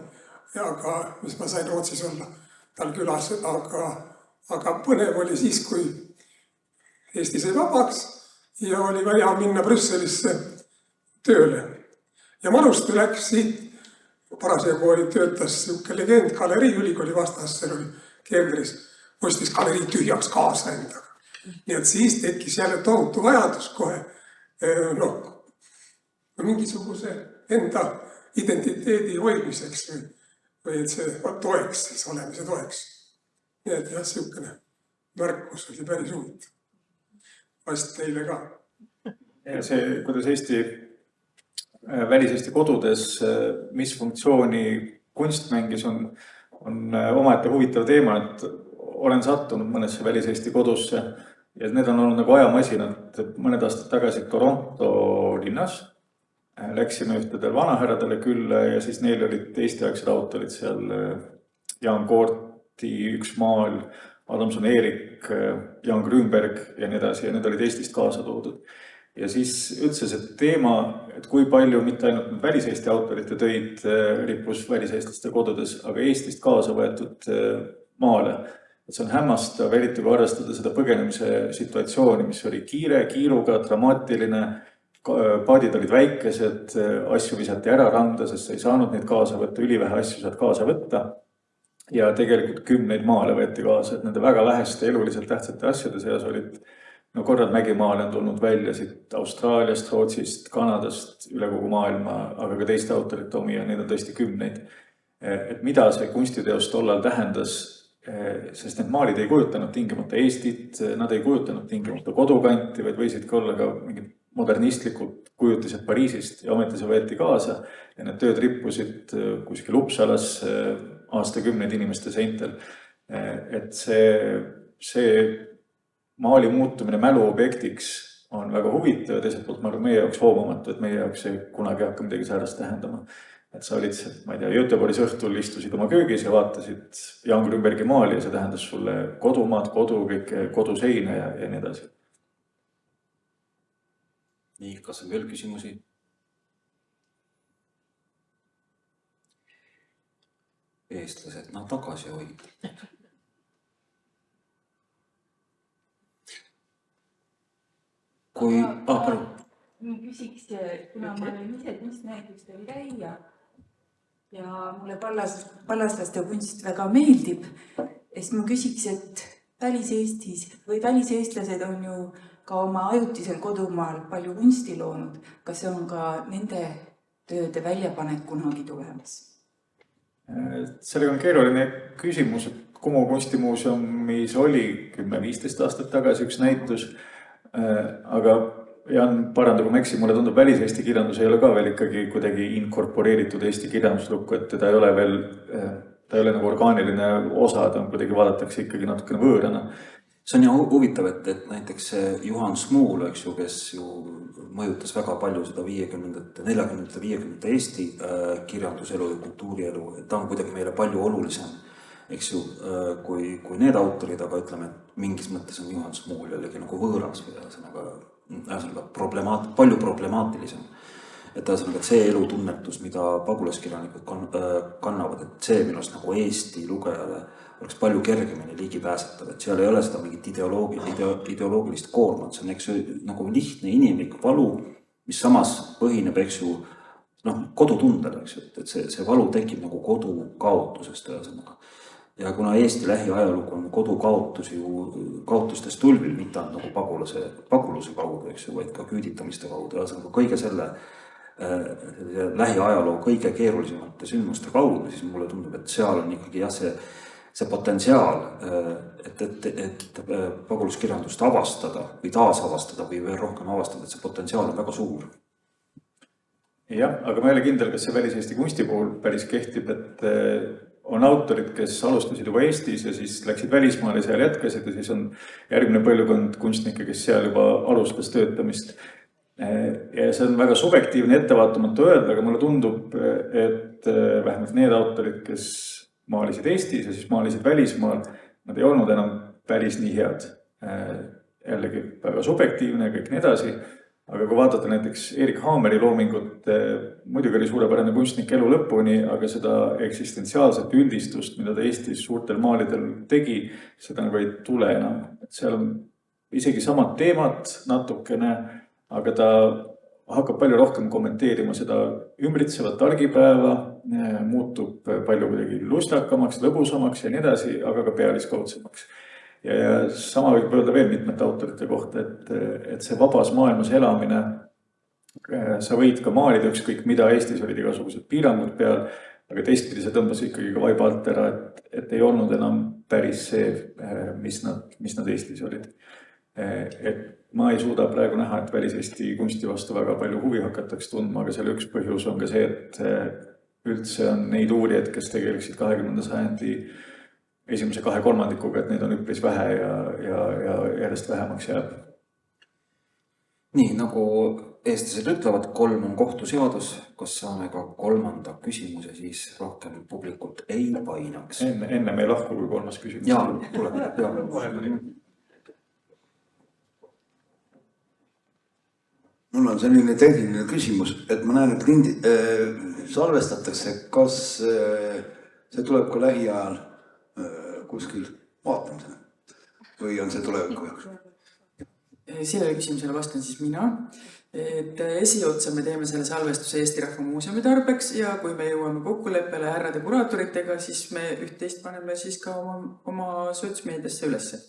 aga mis ma sain Rootsis olla tal külas, aga põnev oli siis, kui Eesti sai vabaks ja oli vaja minna Brüsselisse tööle. Ja Maluste läks siit, parasjagu töötas siuke legend galerii ülikooli vastas, seal oli keldris, ostis galerii tühjaks kaasa endaga. Nii et siis tekkis jälle tohutu vajadus kohe mingisuguse enda identiteedi hoidmiseks või et see toeks, siis olemise toeks. Nii et jah, siukene märkus oli päris huvitav. Vast teile ka. Ja see, kuidas väliseesti kodudes, mis funktsiooni kunst mängis, on omaette huvitav teema, et olen sattunud mõnesse väliseesti kodusse ja need on olnud nagu ajamasinad. Mõned aastad tagasi Toronto linnas läksime ühtedel vanahärradele külla ja siis neil olid Eesti-aegsed autorid seal, Jaan Koorti üks maal, Adamson Eerik, Jan Grünberg ja nii edasi, ja need olid Eestist kaasa toodud. Ja siis üldse see teema, et kui palju mitte ainult väliseesti autorite töid rippus väliseestlaste kodudes, aga Eestist kaasa võetud maale. Et see on hämmastav, eriti kui arvestada seda põgenemise situatsiooni, mis oli kiiruga, dramaatiline, paadid olid väikesed, asju visati ära randa, sest sa ei saanud neid kaasa võtta, ülivähe asju saad kaasa võtta. Ja tegelikult 10 maale võeti kaasa, et nende väga väheste eluliselt tähtsate asjade seas olid korrad mägimaale on tulnud välja siit Austraaliast, Rootsist, Kanadast, üle kogu maailma, aga ka teiste autorite omi ja neid on tõesti 10. Et mida see kunstiteos tollal tähendas, sest need maalid ei kujutanud tingimata Eestit, nad ei kujutanud tingimata kodukanti, vaid võisid ka olla ka mingid modernistlikud kujutised Pariisist ja ometi see võeti kaasa ja need tööd rippusid kuskil Uppsalas aastakümneid inimeste seintel. Et see maali muutumine mäluobjektiks on väga huvitav ja teiselt poolt ma arvan meie jaoks hoomamatu, et meie jaoks ei kunagi hakka midagi säärast tähendama. Et sa olid, ma ei tea, Göteborgis õhtul istusid oma köögis ja vaatasid Jan Grünbergi maali ja see tähendas sulle kodumaad, kõike koduseina ja nii edasi. Nii, kas on veel küsimusi? Eestlased, tagasi hoida. Ma küsiks, kuna ma olen ise kunstnäitustel käia ja mulle pallaslaste kunst väga meeldib, siis ma küsiks, et väliseestis või väliseestlased on ju ka oma ajutisel kodumaal palju kunsti loonud. Kas see on ka nende tööde väljapanek kunagi tulemas? Sellega on keeruline küsimus, et Kumu kunstimuuseumis oli 10-15 aastat tagasi üks näitus, aga Jan, parandagu ma eksin, mulle tundub väliseesti kirjandus ei ole ka veel ikkagi kuidagi inkorporeeritud Eesti kirjanduslukku, et ta ei ole veel, ta ei ole nagu orgaaniline osa, ta kuidagi vaadatakse ikkagi natukene võõrana. See on ju huvitav, et näiteks Juhan Smuul, eks ju, kes ju mõjutas väga palju seda 40. Eesti kirjanduselu ja kultuurielu, et ta on kuidagi meile palju olulisem, eks ju, kui need autorid, aga ütleme, et mingis mõttes on Juhan Smuul jällegi nagu võõras või palju problemaatilisem. Et see elutunnetus, mida pagulaskirjanikud kannavad, et see minust nagu Eesti lugejale oleks palju kergemini ligipääsetav, et seal ei ole seda mingit ideoloogilist koormat, see on eks nagu lihtne inimlik valu, mis samas põhineb, eks ju, kodutundel, eks ju, et see valu tekib nagu kodu kaotusest ühesõnaga. Ja kuna Eesti lähiajalugu on kodu kaotustest tulvil, mitte nagu paguluse kaudu, eks ju, vaid ka küüditamiste kaudu, ja kõige selle lähiajaloo kõige keerulisemate sündmuste kaudu, siis mulle tundub, et seal on ikkagi jah, see potentsiaal, et pagulaskirjandust avastada või taasavastada või veel rohkem avastada, et see potentsiaal on väga suur. Jah, aga ma ei ole kindel, kas see Välis-Eesti kunsti puhul päris kehtib, et on autorid, kes alustasid juba Eestis ja siis läksid välismaale ja seal jätkasid ja siis on järgmine põlvkond kunstnikke, kes seal juba alustas töötamist. Ja see on väga subjektiivne ettevaatamatu öelda, aga mulle tundub, et vähemalt need autorid, kes maalisid Eestis ja siis maalisid välismaal, nad ei olnud enam päris nii head. Jällegi väga subjektiivne ja kõik nii edasi. Aga kui vaadata näiteks Erik Haameri loomingut, muidugi oli suurepärane kunstnik elu lõpuni, aga seda eksistentsiaalset üldistust, mida ta Eestis suurtel maalidel tegi, seda nagu ei tule enam. Seal on isegi samad teemad natukene, aga ta hakkab palju rohkem kommenteerima seda ümbritsevat argipäeva, muutub palju kuidagi lustakamaks, lõbusamaks ja nii edasi, aga ka pealiskaudsemaks. Ja sama võib öelda veel mitmete autorite kohta, et see vabas maailmas elamine, sa võid ka maalida ükskõik mida, Eestis olid igasugused piirangud peal, aga teistpidi see tõmbas ikkagi ka vaiba alt ära, et ei olnud enam päris see, mis nad Eestis olid. Et ma ei suuda praegu näha, et Välis-Eesti kunsti vastu väga palju huvi hakataks tundma, aga selle üks põhjus on ka see, et üldse on neid uurijaid, kes tegeleksid 20. sajandi esimese 2/3, et neid on üpris vähe ja järjest vähemaks jääb. Nii, nagu eestlased ütlevad, 3 on kohtuseadus, kas saame ka 3. küsimuse, siis rohkem publikult ei painaks. Enne me ei lahku kui 3. küsimus. Jaa, tuleb. Mul on selline tehniline küsimus, et ma näen, et salvestatakse, kas see tuleb ka lähiajal kuskil vaatamisele või on see tuleviku jaoks? Sellele küsimusele vastan siis mina, et esiotsa me teeme selle salvestuse Eesti Rahva Muuseumi tarbeks ja kui me jõuame kokkuleppele härrade kuraatoritega, siis me üht-teist paneme siis ka oma sotsmeediasse ülesse.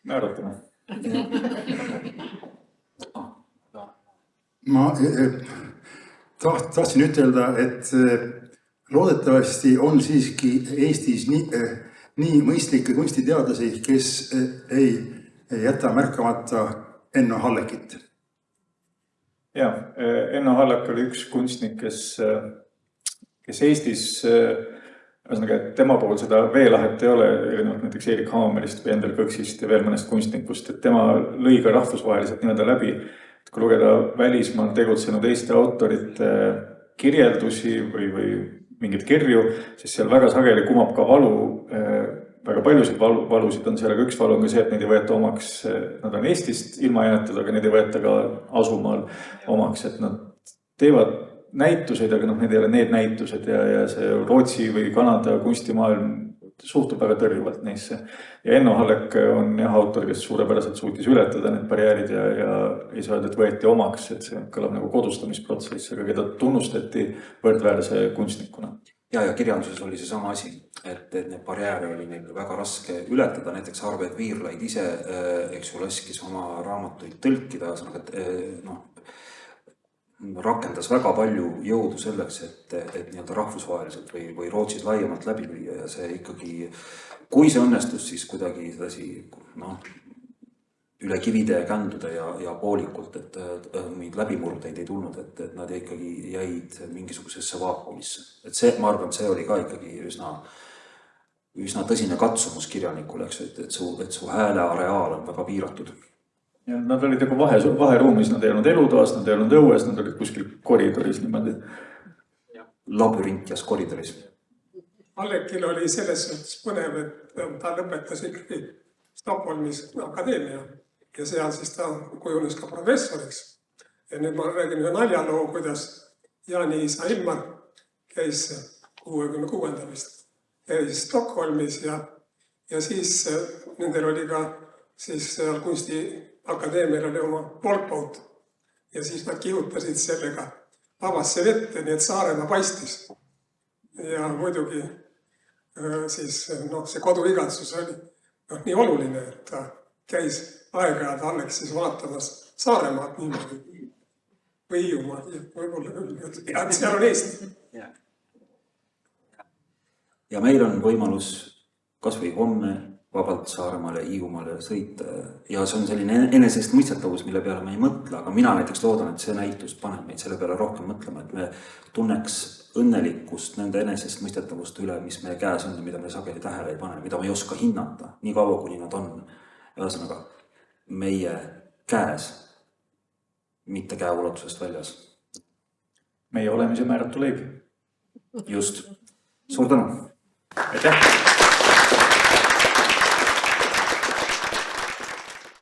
Me arutame. Ma tahtsin ütelda, et loodetavasti on siiski Eestis nii mõistlikke kunstiteadlasi, kes ei jäta märkamata Enno Hallekit. Jah, Enno Hallek oli üks kunstnik, kes Eestis, tema puhul seda veelahet ei ole, erinevalt näiteks Erik Haamerist või Endel Kõksist ja veel mõnest kunstnikust, et tema lõi ka rahvusvaheliselt nii-öelda läbi. Kui lugeda välismaal tegutsenud Eesti autorite kirjeldusi või mingid kirju, siis seal väga sageli kumab ka valu, väga paljusid valusid on seal, aga üks valu on ka see, et neid ei võeta omaks, nad on Eestist ilma jäetud, aga neid ei võeta ka asumaal omaks, et nad teevad näituseid, aga need ei ole need näitused ja see Rootsi või Kanada kunstimaailm suhtub väga tõrjuvalt neisse. Ja Enno Hallek on autor, kes suurepäraselt suutis ületada need barjäärid ja ei saa öelda, et võeti omaks, et see kõlab nagu kodustamisprotsess, aga keda tunnustati võrdväärse kunstnikuna. Ja kirjanduses oli see sama asi, et need barjääre oli neil väga raske ületada, näiteks Arvet Viirlaid ise, laskis oma raamatuid tõlkida, rakendas väga palju jõudu selleks, et nii-öelda rahvusvaheliselt või Rootsis laiemalt läbi lüüa ja see ikkagi, kui see õnnestus, siis kuidagi edasi üle kivide ja kändude ja poolikult, et mingeid läbimurdeid ei tulnud, et nad ikkagi jäid mingisugusesse vaakumisse. Et see, ma arvan, et see oli ka ikkagi üsna tõsine katsumus kirjanikul, et su hääle areaal on väga piiratud. Ja nad olid nagu vaheruumis, nad ei olnud elutoas, nad ei olnud õues, nad olid kuskil koridoris niimoodi. Labürintias koridoris. Hallekil oli selles suhtes põnev, et ta lõpetas ikkagi Stockholmis akadeemia ja seal siis ta kujunes ka professoriks. Ja nüüd ma räägin ühe naljaloo, kuidas Jaani isa Ilmar käis 66. vist käis Stockholmis ja siis nendel oli ka siis seal kunstiakadeemial oli oma polkboat ja siis nad kihutasid sellega vabasse vette, nii et Saaremaa paistis. Ja muidugi siis see koduigatsus oli nii oluline, et ta käis aeg-ajalt Aleksis vaatamas Saaremaad niimoodi või Hiiumaad ja võib-olla küll, et seal on Eesti. ja meil on võimalus kas või homme vabalt Saaremaale ja Hiiumaale sõita ja see on selline enesestmõistetavus, mille peale me ei mõtle, aga mina näiteks loodan, et see näitus paneb meid selle peale rohkem mõtlema, et me tunneks õnnelikkust nende enesestmõistetavuste üle, mis meie käes on ja mida me sageli tähele ei pane, mida me ei oska hinnata, nii kaua kuni nad on. Ühesõnaga, meie käes, mitte käeulatusest väljas. meie olemise määratu leib. Just. Suur tänu! Aitäh!